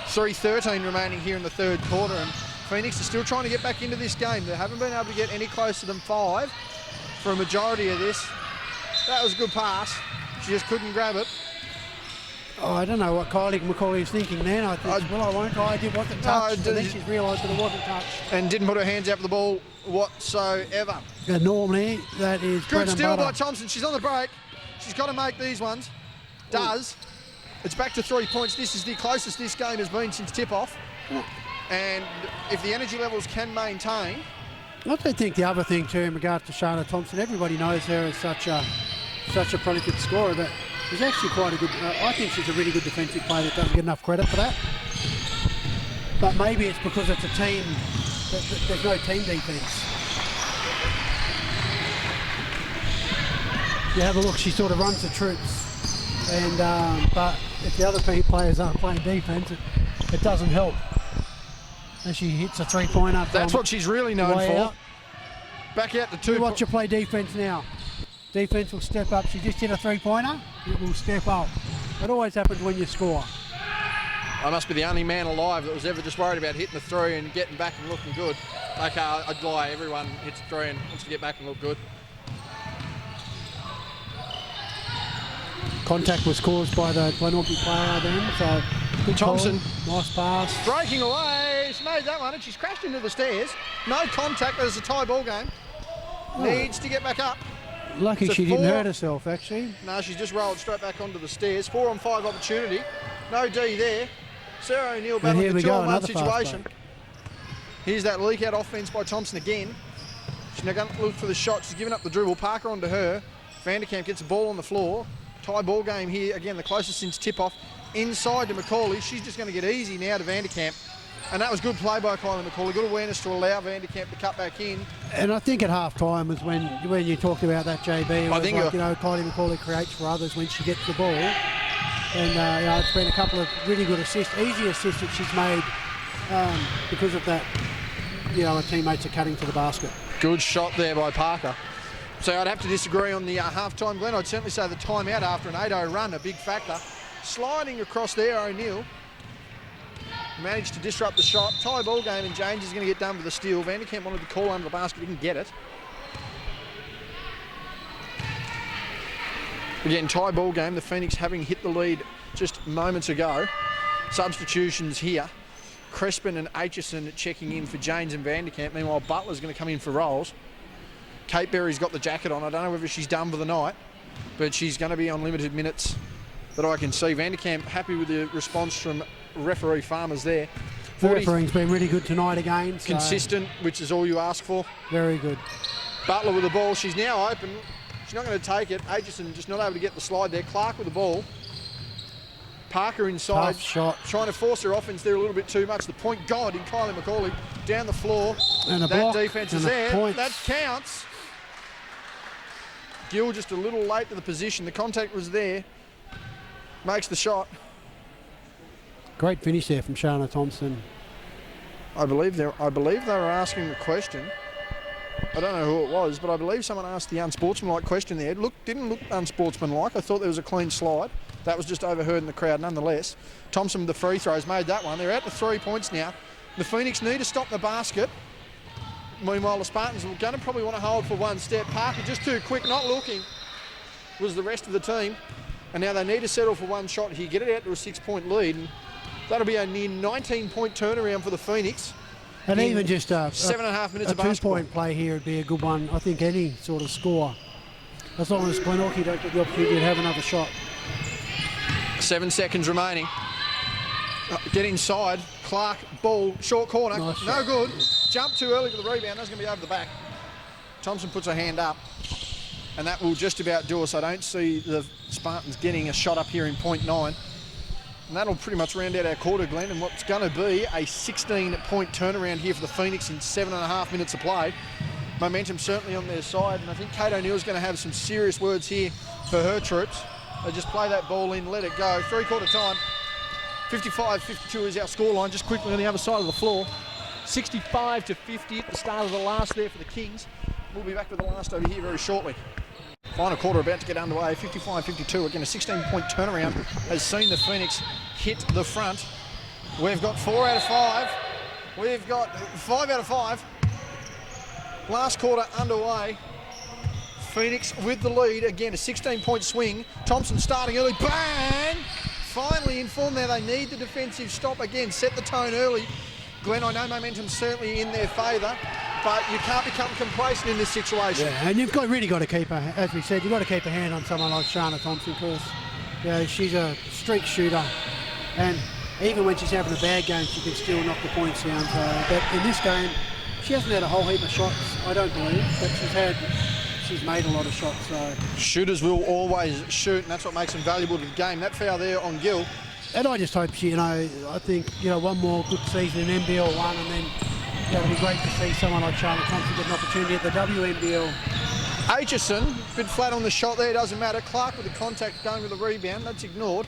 3:13 remaining here in the third quarter, and Phoenix is still trying to get back into this game. They haven't been able to get any closer than 5 for a majority of this. That was a good pass. She just couldn't grab it. Oh, I don't know what Kylie McCauley is thinking then. I think, I won't. I did wasn't touched, and then she's realised that it wasn't touched. And didn't put her hands out for the ball whatsoever. And normally, that is good steal by Thompson. She's on the break. She's got to make these ones. Does. It's back to 3 points. This is the closest this game has been since tip-off. And if the energy levels can maintain... I don't think the other thing, too, in regards to Shana Thompson, everybody knows her as such a prolific scorer, but she's actually quite a good... I think she's a really good defensive player that doesn't get enough credit for that. But maybe it's because it's a team... There's no team defence. You have a look, she sort of runs the troops. And but if the other players aren't playing defence, it doesn't help. And she hits a three-pointer. That's what she's really known for. Out. Back out to 2. Watch her play defence now. Defence will step up. She just hit a three-pointer. It will step up. It always happens when you score. I must be the only man alive that was ever just worried about hitting the 3 and getting back and looking good. Okay, I'd lie. Everyone hits the 3 and wants to get back and look good. Contact was caused by the Glenorchy player then, so good Thompson. Call. Nice pass. Breaking away. She made that one and she's crashed into the stairs. No contact. There's a tie ball game. Needs to get back up. Lucky she didn't hurt herself, actually. No, she's just rolled straight back onto the stairs. 4-on-5 opportunity. No D there. Sarah O'Neill battling the 2-on-1 situation. Here's that leak out offense by Thompson again. She's now going to look for the shot. She's giving up the dribble. Parker onto her. Vanderkamp gets the ball on the floor. Tie ball game here. Again, the closest since tip-off. Inside to Macaulay. She's just going to get easy now to Vanderkamp. And that was good play by Kylie McCauley. Good awareness to allow Vanderkamp to cut back in. And I think at half-time was when you talked about that, JB. I think Kylie McCauley creates for others when she gets the ball. And it's been a couple of really good assists, easy assists that she's made because of that. Her teammates are cutting to the basket. Good shot there by Parker. So I'd have to disagree on the half-time, Glenn. I'd certainly say the timeout after an 8-0 run, a big factor. Sliding across there, O'Neill managed to disrupt the shot. Tie ball game, and James is going to get done with the steal. Vanderkamp wanted to call under the basket, didn't get it. Again, tie ball game, the Phoenix having hit the lead just moments ago. Substitutions here. Crespin and Aitchison checking in for James and Vanderkamp. Meanwhile, Butler's going to come in for Rolls. Kate Berry's got the jacket on. I don't know whether she's done for the night, but she's going to be on limited minutes that I can see. Vanderkamp happy with the response from referee Farmers there. The refereeing's been really good tonight again. So consistent, which is all you ask for. very good. Butler with the ball. She's now open. She's not going to take it. Aitchison just not able to get the slide there. Clark with the ball. Parker inside. Tough shot. Trying to force her offense there a little bit too much. The point gone in Kylie McCauley. Down the floor. And a that block. defence is and there. Points. That counts. Gill just a little late to the position. The contact was there. Makes the shot. Great finish there from Shana Thompson. I believe they were asking the question. I don't know who it was, but I believe someone asked the unsportsmanlike question there. Didn't look unsportsmanlike. I thought there was a clean slide. That was just overheard in the crowd nonetheless. Thompson with the free throws made that one. They're out to 3 points now. The Phoenix need to stop the basket. Meanwhile, the Spartans are going to probably want to hold for one step. Parker just too quick, not looking, was the rest of the team. And now they need to settle for one shot here, get it out to a 6-point lead. And that'll be a near 19-point turnaround for the Phoenix. And even just a 7.5 minutes a of basketball. 2-point play here would be a good one. I think any sort of score, as long as Glenorchy don't get the opportunity to have another shot. 7 seconds remaining. Get inside. Clark, ball, short corner. Nice no shot. good. Jumped too early for the rebound. That's going to be over the back. Thompson puts her hand up. And that will just about do us. I don't see the Spartans getting a shot up here in point 9. And that'll pretty much round out our quarter, Glenn, and what's going to be a 16-point turnaround here for the Phoenix in 7.5 minutes of play. Momentum certainly on their side, and I think Kate O'Neill's going to have some serious words here for her troops. They just play that ball in, let it go. 3/4 time. 55-52 is our scoreline, just quickly on the other side of the floor. 65-50 at the start of the last there for the Kings. We'll be back with the last over here very shortly. Final quarter about to get underway, 55-52. Again, a 16-point turnaround has seen the Phoenix hit the front. We've got 4 out of 5. We've got 5 out of 5. Last quarter underway. Phoenix with the lead. Again, a 16-point swing. Thompson starting early. Bang! Finally informed now they need the defensive stop again. Set the tone early. Glenn, I know momentum's certainly in their favour, but you can't become complacent in this situation. Yeah, and you've really got to keep her, as we said, you've got to keep a hand on someone like Shana Thompson, because she's a streak shooter, and even when she's having a bad game, she can still knock the points down. So, but in this game, she hasn't had a whole heap of shots, I don't believe, but she's made a lot of shots. So. Shooters will always shoot, and that's what makes them valuable to the game. That foul there on Gill. And I just hope she, I think, one more good season in NBL 1, and then it'll be great to see someone like Shana Thompson get an opportunity at the WNBL. Aitchison, a bit flat on the shot there, doesn't matter. Clark with the contact going with the rebound, that's ignored.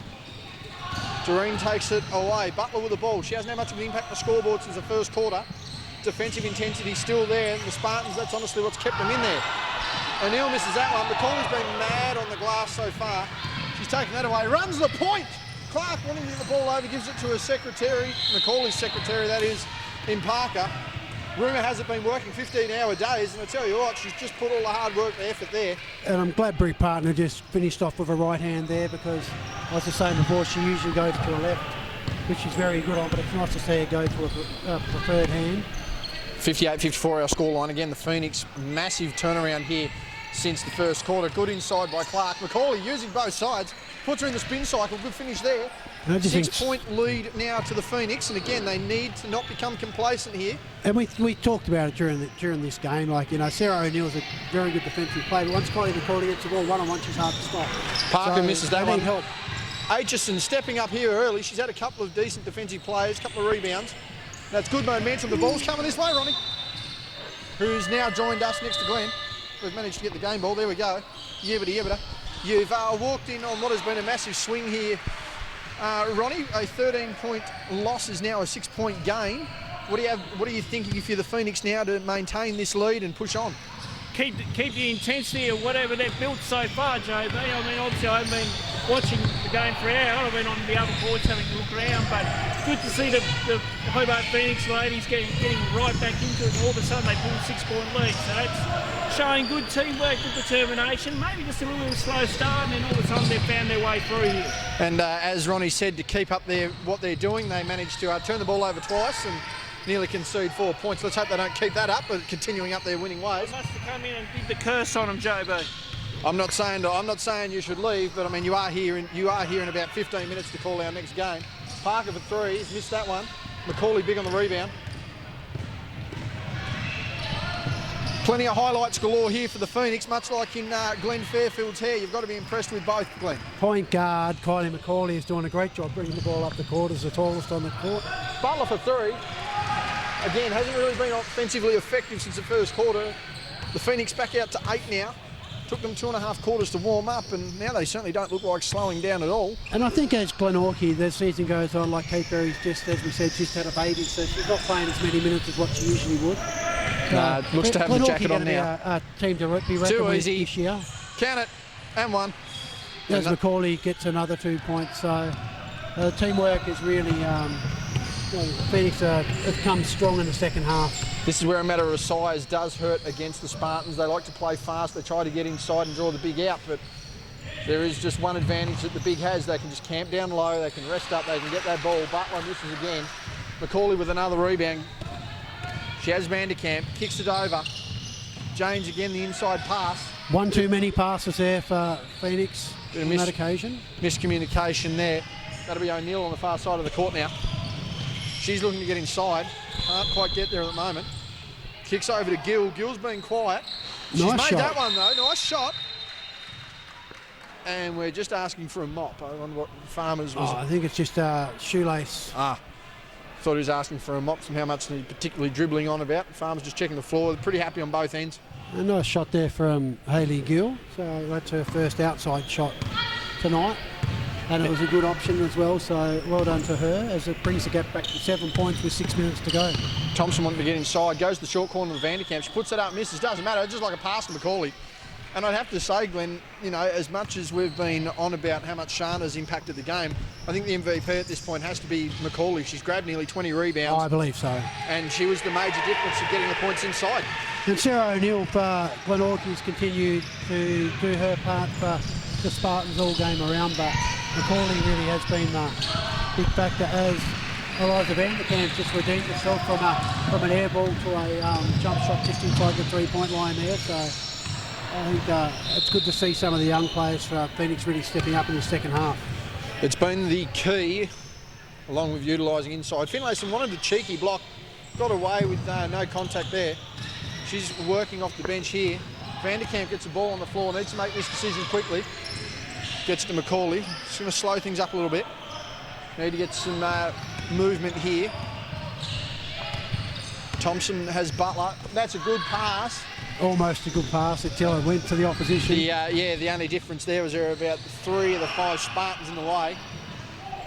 Doreen takes it away. Butler with the ball. She hasn't had much of an impact on the scoreboard since the first quarter. Defensive intensity still there. The Spartans, that's honestly what's kept them in there. O'Neill misses that one. McCauley's been mad on the glass so far. She's taken that away. Runs the point. Clark wanting to get the ball over, gives it to her secretary, Macaulay's secretary that is, in Parker. Rumour has it been working 15-hour days, and I tell you what, she's just put all the hard work and effort there. And I'm glad Brie Partner just finished off with a right hand there, because I was just saying before, she usually goes to her left, which she's very good on, but it's nice to see her go to a preferred hand. 58-54 our scoreline. Again, the Phoenix, massive turnaround here since the first quarter. Good inside by Clark. McCauley using both sides. Puts her in the spin cycle. Good finish there. 6-point lead now to the Phoenix, and again, they need to not become complacent here. And we talked about it during this game. Sarah O'Neill's a very good defensive player, but once Kylie McCauley gets the ball one-on-one, she's hard to stop. Parker misses that one. Need help. Aitchison stepping up here early. She's had a couple of decent defensive plays, a couple of rebounds. That's good momentum. The ball's coming this way, Ronnie, who's now joined us next to Glenn. We've managed to get the game ball. There we go. Yibbida. You've walked in on what has been a massive swing here. Ronnie, a 13-point loss is now a 6-point gain. What are you thinking if you're the Phoenix now to maintain this lead and push on? Keep the intensity of whatever they've built so far, JB. I mean, obviously I haven't been watching the game for an hour. I've been on the other boards having a look around, but good to see the Hobart Phoenix ladies getting right back into it. All of a sudden they pulled a 6-point lead. So that's showing good teamwork, good determination. Maybe just a little slow start, and then all of a sudden they've found their way through here. And as Ronnie said, to keep up what they're doing, they managed to turn the ball over twice and nearly concede 4 points. Let's hope they don't keep that up, but continuing up their winning ways. They must have come in and did the curse on them, JB. I'm not saying you should leave, but I mean you are here in about 15 minutes to call our next game. Parker for 3, he's missed that one. Macaulay big on the rebound. Plenty of highlights galore here for the Phoenix, much like in Glenn Fairfield's hair. You've got to be impressed with both, Glenn. Point guard Kylie Macaulay is doing a great job bringing the ball up the court as the tallest on the court. Butler for 3. Again, hasn't really been offensively effective since the first quarter. The Phoenix back out to 8 now. Took them 2.5 quarters to warm up, and now they certainly don't look like slowing down at all. And I think as Glenorchy, the season goes on, like Kate Berry's just, as we said, just had a baby, so she's not playing as many minutes as what she usually would. Looks to have the jacket on now. A team to be reckoned Too with easy. this year. Count it, and 1. As Macaulay gets another 2 points, so teamwork is really, Phoenix have come strong in the second half. This is where a matter of size does hurt against the Spartans. They like to play fast. They try to get inside and draw the big out, but there is just one advantage that the big has. They can just camp down low. They can rest up. They can get that ball. Butler misses again. Macaulay with another rebound. She has Vanderkamp. Kicks it over. James again, the inside pass. One too many passes there for Phoenix on that occasion. Miscommunication there. That'll be O'Neill on the far side of the court now. She's looking to get inside. Can't quite get there at the moment. Kicks over to Gill. Gill's been quiet. She's Nice made shot. that one though. Nice shot. And we're just asking for a mop. I wonder what Farmers was. I think it's just a shoelace. Thought he was asking for a mop from how much he's particularly dribbling on about. Farmers just checking the floor. Pretty happy on both ends. A nice shot there from Hayley Gill. So that's her first outside shot tonight. And it was a good option as well, so well done to her as it brings the gap back to 7 points with 6 minutes to go. Thompson wanting to get inside, goes to the short corner of Vanderkamp. She puts it up, misses, doesn't matter, it's just like a pass to Macaulay. And I'd have to say, Glenn, you know, as much as we've been on about how much Shana's impacted the game, I think the MVP at this point has to be Macaulay. She's grabbed nearly 20 rebounds. I believe so. And she was the major difference in getting the points inside. And Sarah O'Neill for Glenorchy's continued to do her part for the Spartans all game around, but Macaulay really has been the big factor as Eliza Vanderkamp just redeemed herself from an air ball to a jump shot just inside the 3-point line there. So I think it's good to see some of the young players for Phoenix really stepping up in the second half. It's been the key, along with utilising inside. Finlayson wanted a cheeky block, got away with no contact there. She's working off the bench here. Vanderkamp gets the ball on the floor, needs to make this decision quickly. Gets to Macaulay. It's going to slow things up a little bit. Need to get some movement here. Thompson has Butler. That's a good pass. Almost a good pass until it went to the opposition. The only difference there was there were about 3 of the 5 Spartans in the way.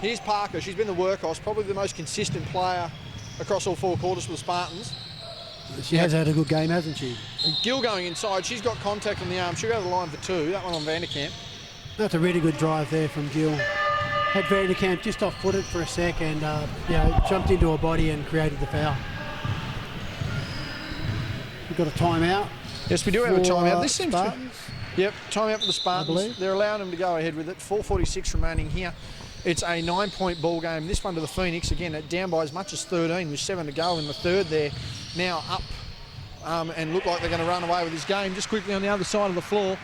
Here's Parker. She's been the workhorse, probably the most consistent player across all 4 quarters for the Spartans. She has had a good game, hasn't she? And Gill going inside. She's got contact on the arm. She'll go to the line for 2. That one on Vanderkamp. That's a really good drive there from Gill. Had Vanderkamp just off-footed for a sec and jumped into her body and created the foul. We've got a timeout. Yes, we do have a timeout. This seems Spartans. Yep, timeout for the I Spartans. believe. They're allowing them to go ahead with it. 4:46 remaining here. It's a 9-point ball game. This one to the Phoenix. Again, down by as much as 13 with 7 to go in the third there. Now up and look like they're going to run away with this game. Just quickly on the other side of the floor.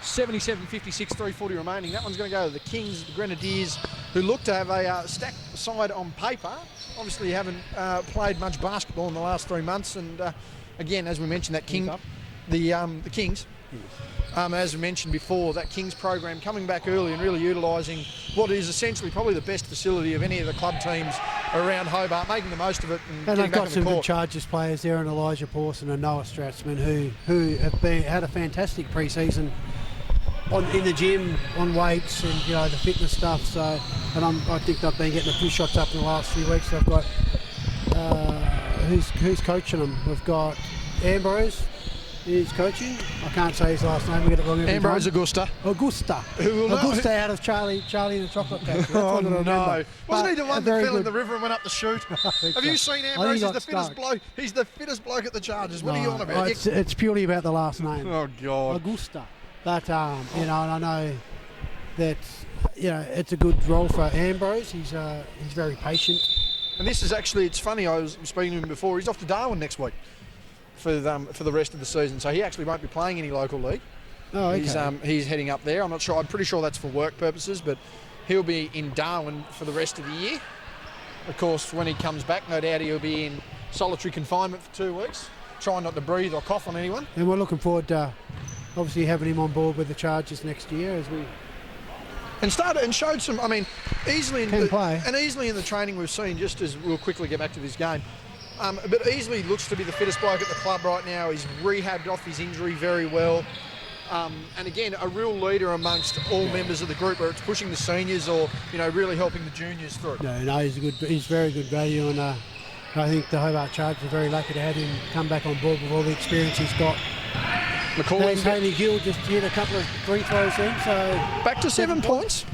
77-56, 3:40 remaining. That one's going to go to the Kings, the Grenadiers, who look to have a stacked side on paper. Obviously haven't played much basketball in the last 3 months. And again, as we mentioned, that Kings, as we mentioned before, that Kings program coming back early and really utilising what is essentially probably the best facility of any of the club teams around Hobart, making the most of it and And getting they've back got on some the good court. Chargers players there, and Elijah Pawson and Noah Stratzman, who have had a fantastic pre-season in the gym, on weights and the fitness stuff. So, and I think they've been getting a few shots up in the last few weeks. They've got who's coaching them? We've got Ambrose is coaching. I can't say his last name. We get it wrong every Ambrose time. Augusta. Augusta out of Charlie and the Chocolate Factory. That's Oh what I remember. no! Wasn't he the But one a that very fell in good- the river and went up the chute? Have so. you seen I think Ambrose? he He's got the fittest stuck. bloke. He's the fittest bloke at the Chargers. What are you on No, about? it's purely about the last name. Oh God! Augusta. But and I know that it's a good role for Ambrose. He's very patient And this is actually, it's funny, I was speaking to him before, he's off to Darwin next week for the rest of the season, so he actually won't be playing any local league. Oh, okay. He's heading up there. I'm not sure, I'm pretty sure that's for work purposes, but he'll be in Darwin for the rest of the year. Of course, when he comes back, no doubt he'll be in solitary confinement for 2 weeks, trying not to breathe or cough on anyone. And we're looking forward to obviously having him on board with the Chargers next year as we... And showed some, I mean, easily in the training we've seen, just as we'll quickly get back to this game, but easily looks to be the fittest bloke at the club right now. He's rehabbed off his injury very well. And again, a real leader amongst all members of the group, where it's pushing the seniors or, you know, really helping the juniors through. No, he's very good value, and I think the Hobart Chargers are very lucky to have him come back on board with all the experience he's got. McCauley, Tony Gill just hit a couple of free throws in, so... Back to 7 points.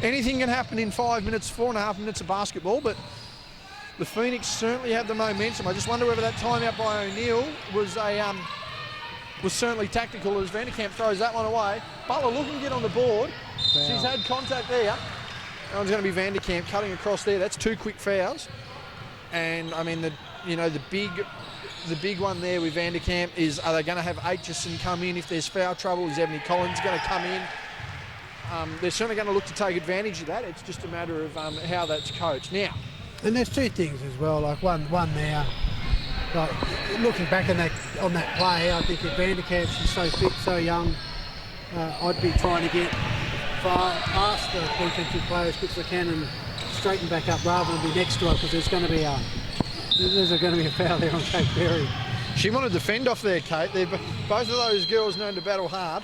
Anything can happen in 5 minutes, 4.5 minutes of basketball, but the Phoenix certainly had the momentum. I just wonder whether that timeout by O'Neill was certainly tactical, as Vanderkamp throws that one away. Butler looking to get on the board. Foul. She's had contact there. That one's going to be Vanderkamp cutting across there. That's 2 quick fouls. And I mean, the big one there with Vanderkamp is, are they going to have Aitchison come in if there's foul trouble? Is Ebony Collins going to come in? They're certainly going to look to take advantage of that. It's just a matter of how that's coached. Now, and there's 2 things as well, like one there, like looking back on that play, I think if Vanderkamp, she's so fit, so young, I'd be trying to get far past the defensive player as quick as I can and straighten back up rather than be next to her, because there's going to be a foul there on Kate Berry. She wanted to fend off there, Kate. Both of those girls known to battle hard.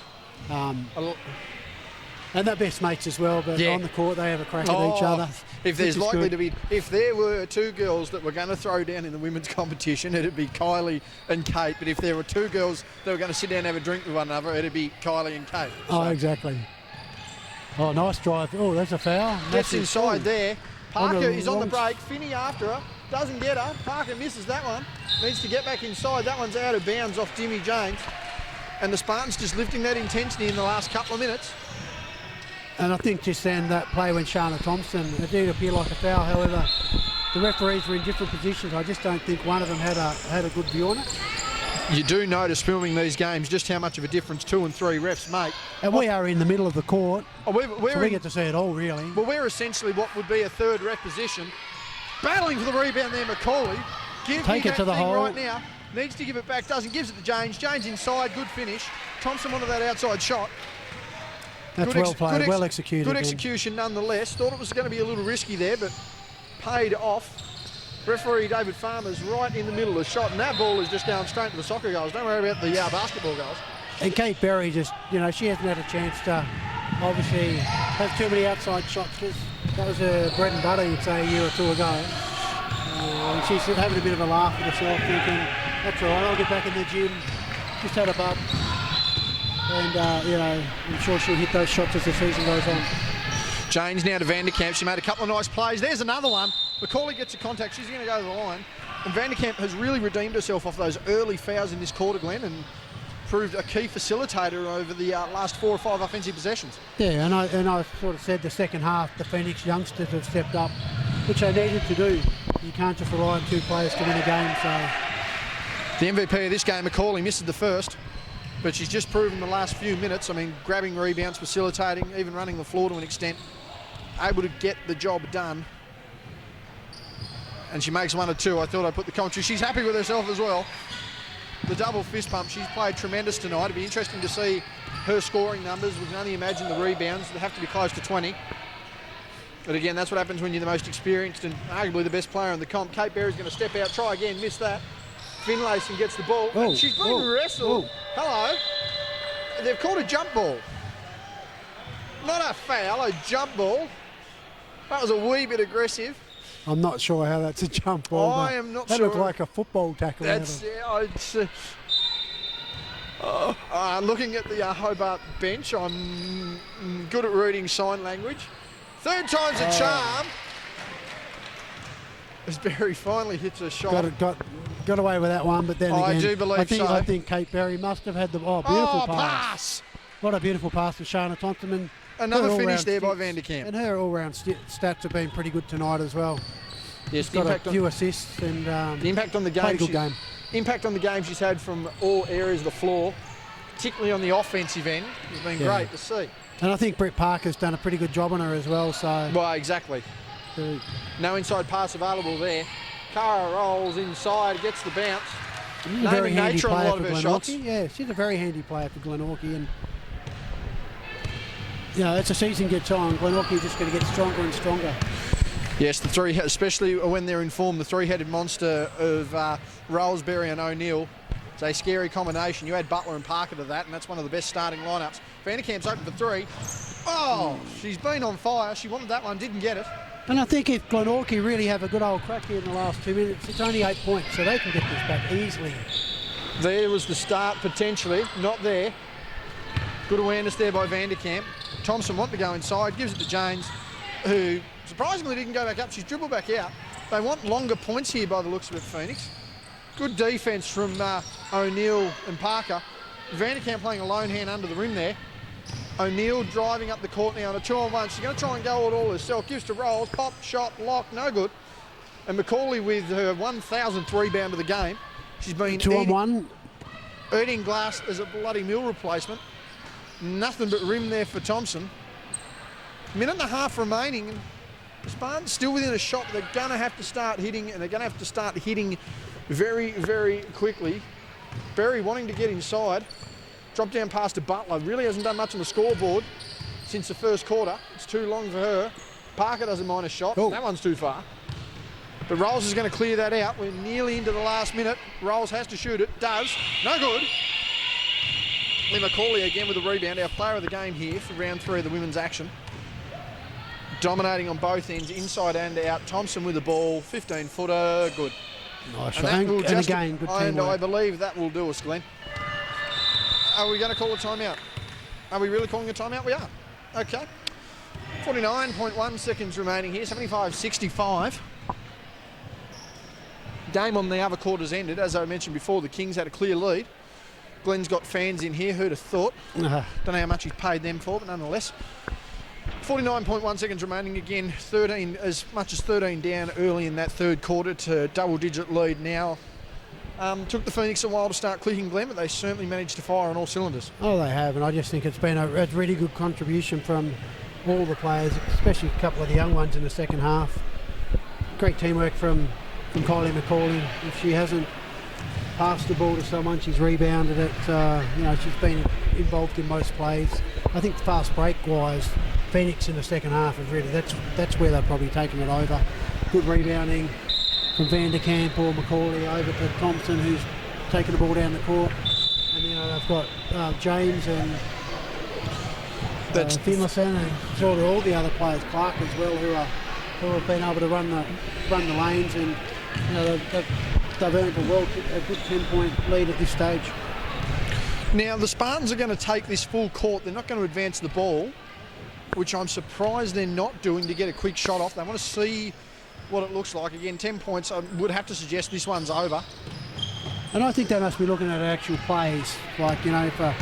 And they're best mates as well, but on the court they have a crack at each other. If there were 2 girls that were going to throw down in the women's competition, it'd be Kylie and Kate. But if there were 2 girls that were going to sit down and have a drink with one another, it'd be Kylie and Kate. So. Oh, exactly. Oh, nice drive. Oh, that's a foul. Gets inside there. Parker is on the break. Finney after her. Doesn't get her. Parker misses that one. Needs to get back inside. That one's out of bounds off Jimmy James. And the Spartans just lifting that intensity in the last couple of minutes. And I think just then that play when Shana Thompson, it did appear like a foul. However, the referees were in different positions. I just don't think one of them had a good view on it. You do notice filming these games just how much of a difference 2 and 3 refs make. And we are in the middle of the court, so we get to see it all, really. Well, we're essentially what would be a 3rd ref position. Battling for the rebound there, McCauley. Take it to the hole right now. Needs to give it back, doesn't. Gives it to James. James inside, good finish. Thompson wanted that outside shot. That's well played, well executed. Good execution nonetheless. Thought it was going to be a little risky there, but paid off. Referee David Farmer's right in the middle of the shot, and that ball is just going straight to the soccer goals. Don't worry about the basketball goals. And Kate Berry just, she hasn't had a chance to obviously have too many outside shots. That was her bread and butter, you'd say, a year or 2 ago. And she's having a bit of a laugh at herself, thinking, that's all right, I'll get back in the gym. Just had a bub. And, I'm sure she'll hit those shots as the season goes on. James now to Vanderkamp. She made a couple of nice plays. There's another one. McCauley gets a contact. She's going to go to the line. And Vanderkamp has really redeemed herself off those early fouls in this quarter, Glenn, and proved a key facilitator over the last 4 or 5 offensive possessions. Yeah, and I sort of said the second half, the Phoenix youngsters have stepped up, which they needed to do. You can't just rely on 2 players to win a game. So the MVP of this game, McCauley, missed the first. But she's just proven the last few minutes, grabbing rebounds, facilitating, even running the floor to an extent, able to get the job done. And she makes 1 or 2. I thought I'd put the commentary. She's happy with herself as well. The double fist pump, she's played tremendous tonight. It'd be interesting to see her scoring numbers. We can only imagine the rebounds. They have to be close to 20. But again, that's what happens when you're the most experienced and arguably the best player in the comp. Kate Berry's going to step out, try again, miss that. Finlayson gets the ball. And she's been wrestled. Hello. They've called a jump ball. Not a foul, a jump ball. That was a wee bit aggressive. I'm not sure how that's a jump ball. I am not sure. That looked like a football tackle. Looking at the Hobart bench, I'm good at reading sign language. 3rd time's a charm. As Berry finally hits a shot. Got away with that one, but then again, I do believe so. I think Kate Berry must have had the beautiful pass. What a beautiful pass from Shana Thompson. Another finish there by Vanderkamp. And her all-round stats have been pretty good tonight as well. Yes, She's got a few assists and the impact on the played a game. good game. Impact on the game she's had from all areas of the floor, particularly on the offensive end, has been great to see. And I think Brett Parker's done a pretty good job on her as well. So Well, exactly. No inside pass available there. Cara rolls inside, gets the bounce. She's a very handy nature on a player lot for of her shots. Glenorchy. Yeah, she's a very handy player for Glenorchy. And as the season gets on, Glenorchy just going to get stronger and stronger. Yes, the three, especially when they're in form, the three-headed monster of Rollsbury and O'Neill. It's a scary combination. You add Butler and Parker to that, and that's one of the best starting lineups. Vanderkamp's open for three. Oh, she's been on fire. She wanted that one, didn't get it. And I think if Glenorchy really have a good old crack here in the last 2 minutes, it's only 8 points, so they can get this back easily. There was the start, potentially. Not there. Good awareness there by Vanderkamp. Thompson wanted to go inside, gives it to James, who surprisingly didn't go back up. She's dribbled back out. They want longer points here by the looks of it, Phoenix. Good defence from O'Neill and Parker. Vanderkamp playing a lone hand under the rim there. O'Neill driving up the court now on a 2-on-1. She's going to try and go it all herself. Gives to Rolls, pop, shot, lock, no good. And Macaulay with her 1,000th rebound of the game. She's been 2-on-1. eating glass as a bloody mill replacement. Nothing but rim there for Thompson. Minute and a half remaining. And the Spartans still within a shot. They're going to have to start hitting, and they're going to have to start hitting very, very quickly. Berry wanting to get inside. Drop down pass to Butler. Really hasn't done much on the scoreboard since the first quarter. It's too long for her. Parker doesn't mind a shot. Oh. That one's too far. But Rolls is going to clear that out. We're nearly into the last minute. Rolls has to shoot it. Does. No good. Lee Macaulay again with a rebound. Our player of the game here for round 3 of the women's action. Dominating on both ends, inside and out. Thompson with the ball. 15-footer. Good. Nice And, shot. And again, good and teamwork. I believe that will do us, Glenn. Are we going to call a timeout? Are we really calling a timeout? We are. Okay. 49.1 seconds remaining here. 75-65. Game on the other quarter's ended. As I mentioned before, the Kings had a clear lead. Glenn's got fans in here. Who'd have thought? Don't know how much he's paid them for, but nonetheless. 49.1 seconds remaining. Again, 13, as much as 13 down early in that third quarter to double-digit lead now. Took the Phoenix a while to start clicking, Glenn, but they certainly managed to fire on all cylinders. Oh, they have, and I just think it's been a really good contribution from all the players, especially a couple of the young ones in the second half. Great teamwork from Kylie Macaulay. If she hasn't passed the ball to someone, she's rebounded it. She's been involved in most plays. I think fast break-wise, Phoenix in the second half is really that's where they've probably taken it over. Good rebounding from Vanderkamp or Macaulay over to Thompson, who's taken the ball down the court. And they've got James and Finlayson and sort of all the other players, Clark as well, who have been able to run the lanes, and they've earned a good 10-point lead at this stage. Now the Spartans are going to take this full court. They're not going to advance the ball, which I'm surprised they're not doing to get a quick shot off. They want to see what it looks like. Again, 10 points. I would have to suggest this one's over. And I think they must be looking at actual plays, like, for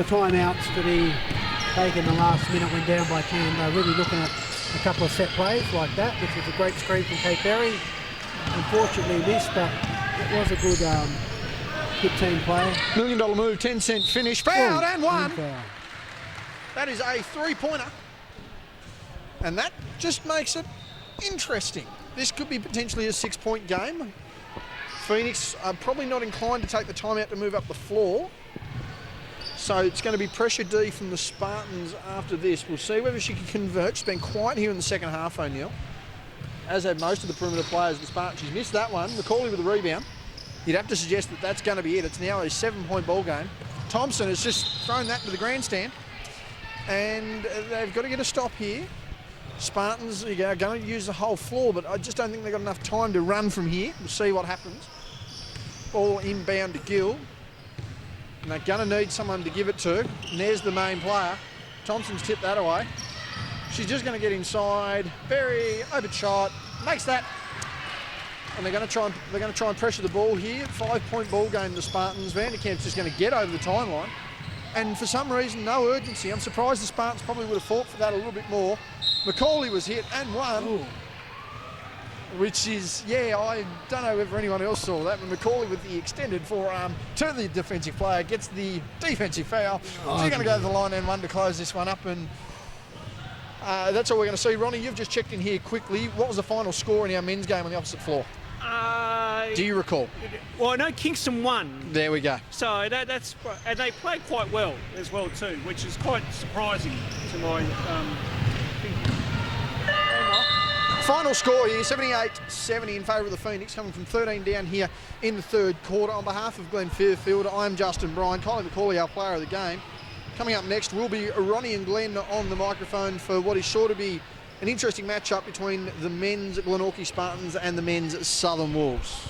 timeouts to be taken the last minute when down by 10. They're really looking at a couple of set plays like that, which was a great screen from Kate Berry. Unfortunately missed, but it was a good team play. $1 million move, 10-cent finish. Fouled and one. Foul. That is a three-pointer. And that just makes it interesting. This could be potentially a 6-point game. Phoenix are probably not inclined to take the time out to move up the floor. So it's going to be pressure D from the Spartans after this. We'll see whether she can convert. She's been quiet here in the second half, O'Neill, as have most of the perimeter players of the Spartans. She's missed that one. Macaulay with the rebound. You'd have to suggest that that's going to be it. It's now a 7-point ball game. Thompson has just thrown that to the grandstand. And they've got to get a stop here. Spartans are going to use the whole floor, but I just don't think they've got enough time to run from here. We'll see what happens. Ball inbound to Gill. And they're going to need someone to give it to. And there's the main player. Thompson's tipped that away. She's just going to get inside. Berry, open shot, makes that. And they're going to try and pressure the ball here. 5-point ball game, the Spartans. Vanderkamp's just going to get over the timeline. And for some reason, no urgency. I'm surprised the Spartans probably would have fought for that a little bit more. Macaulay was hit and won. Ooh. which is, yeah, I don't know if anyone else saw that, but Macaulay with the extended forearm to the defensive player gets the defensive foul. So you're going to go to the line and one to close this one up, and that's all we're going to see. Ronnie, you've just checked in here quickly. What was the final score in our men's game on the opposite floor? Do you recall? Well, I know Kingston won. There we go. So that's and they played quite well as well too, which is quite surprising to my thinking. Final score here, 78-70 in favour of the Phoenix, coming from 13 down here in the third quarter. On behalf of Glenn Fairfield, I'm Justin Bryan. Kylie Macaulay, our player of the game. Coming up next will be Ronnie and Glenn on the microphone for what is sure to be an interesting matchup between the men's Glenorchy Spartans and the men's Southern Wolves.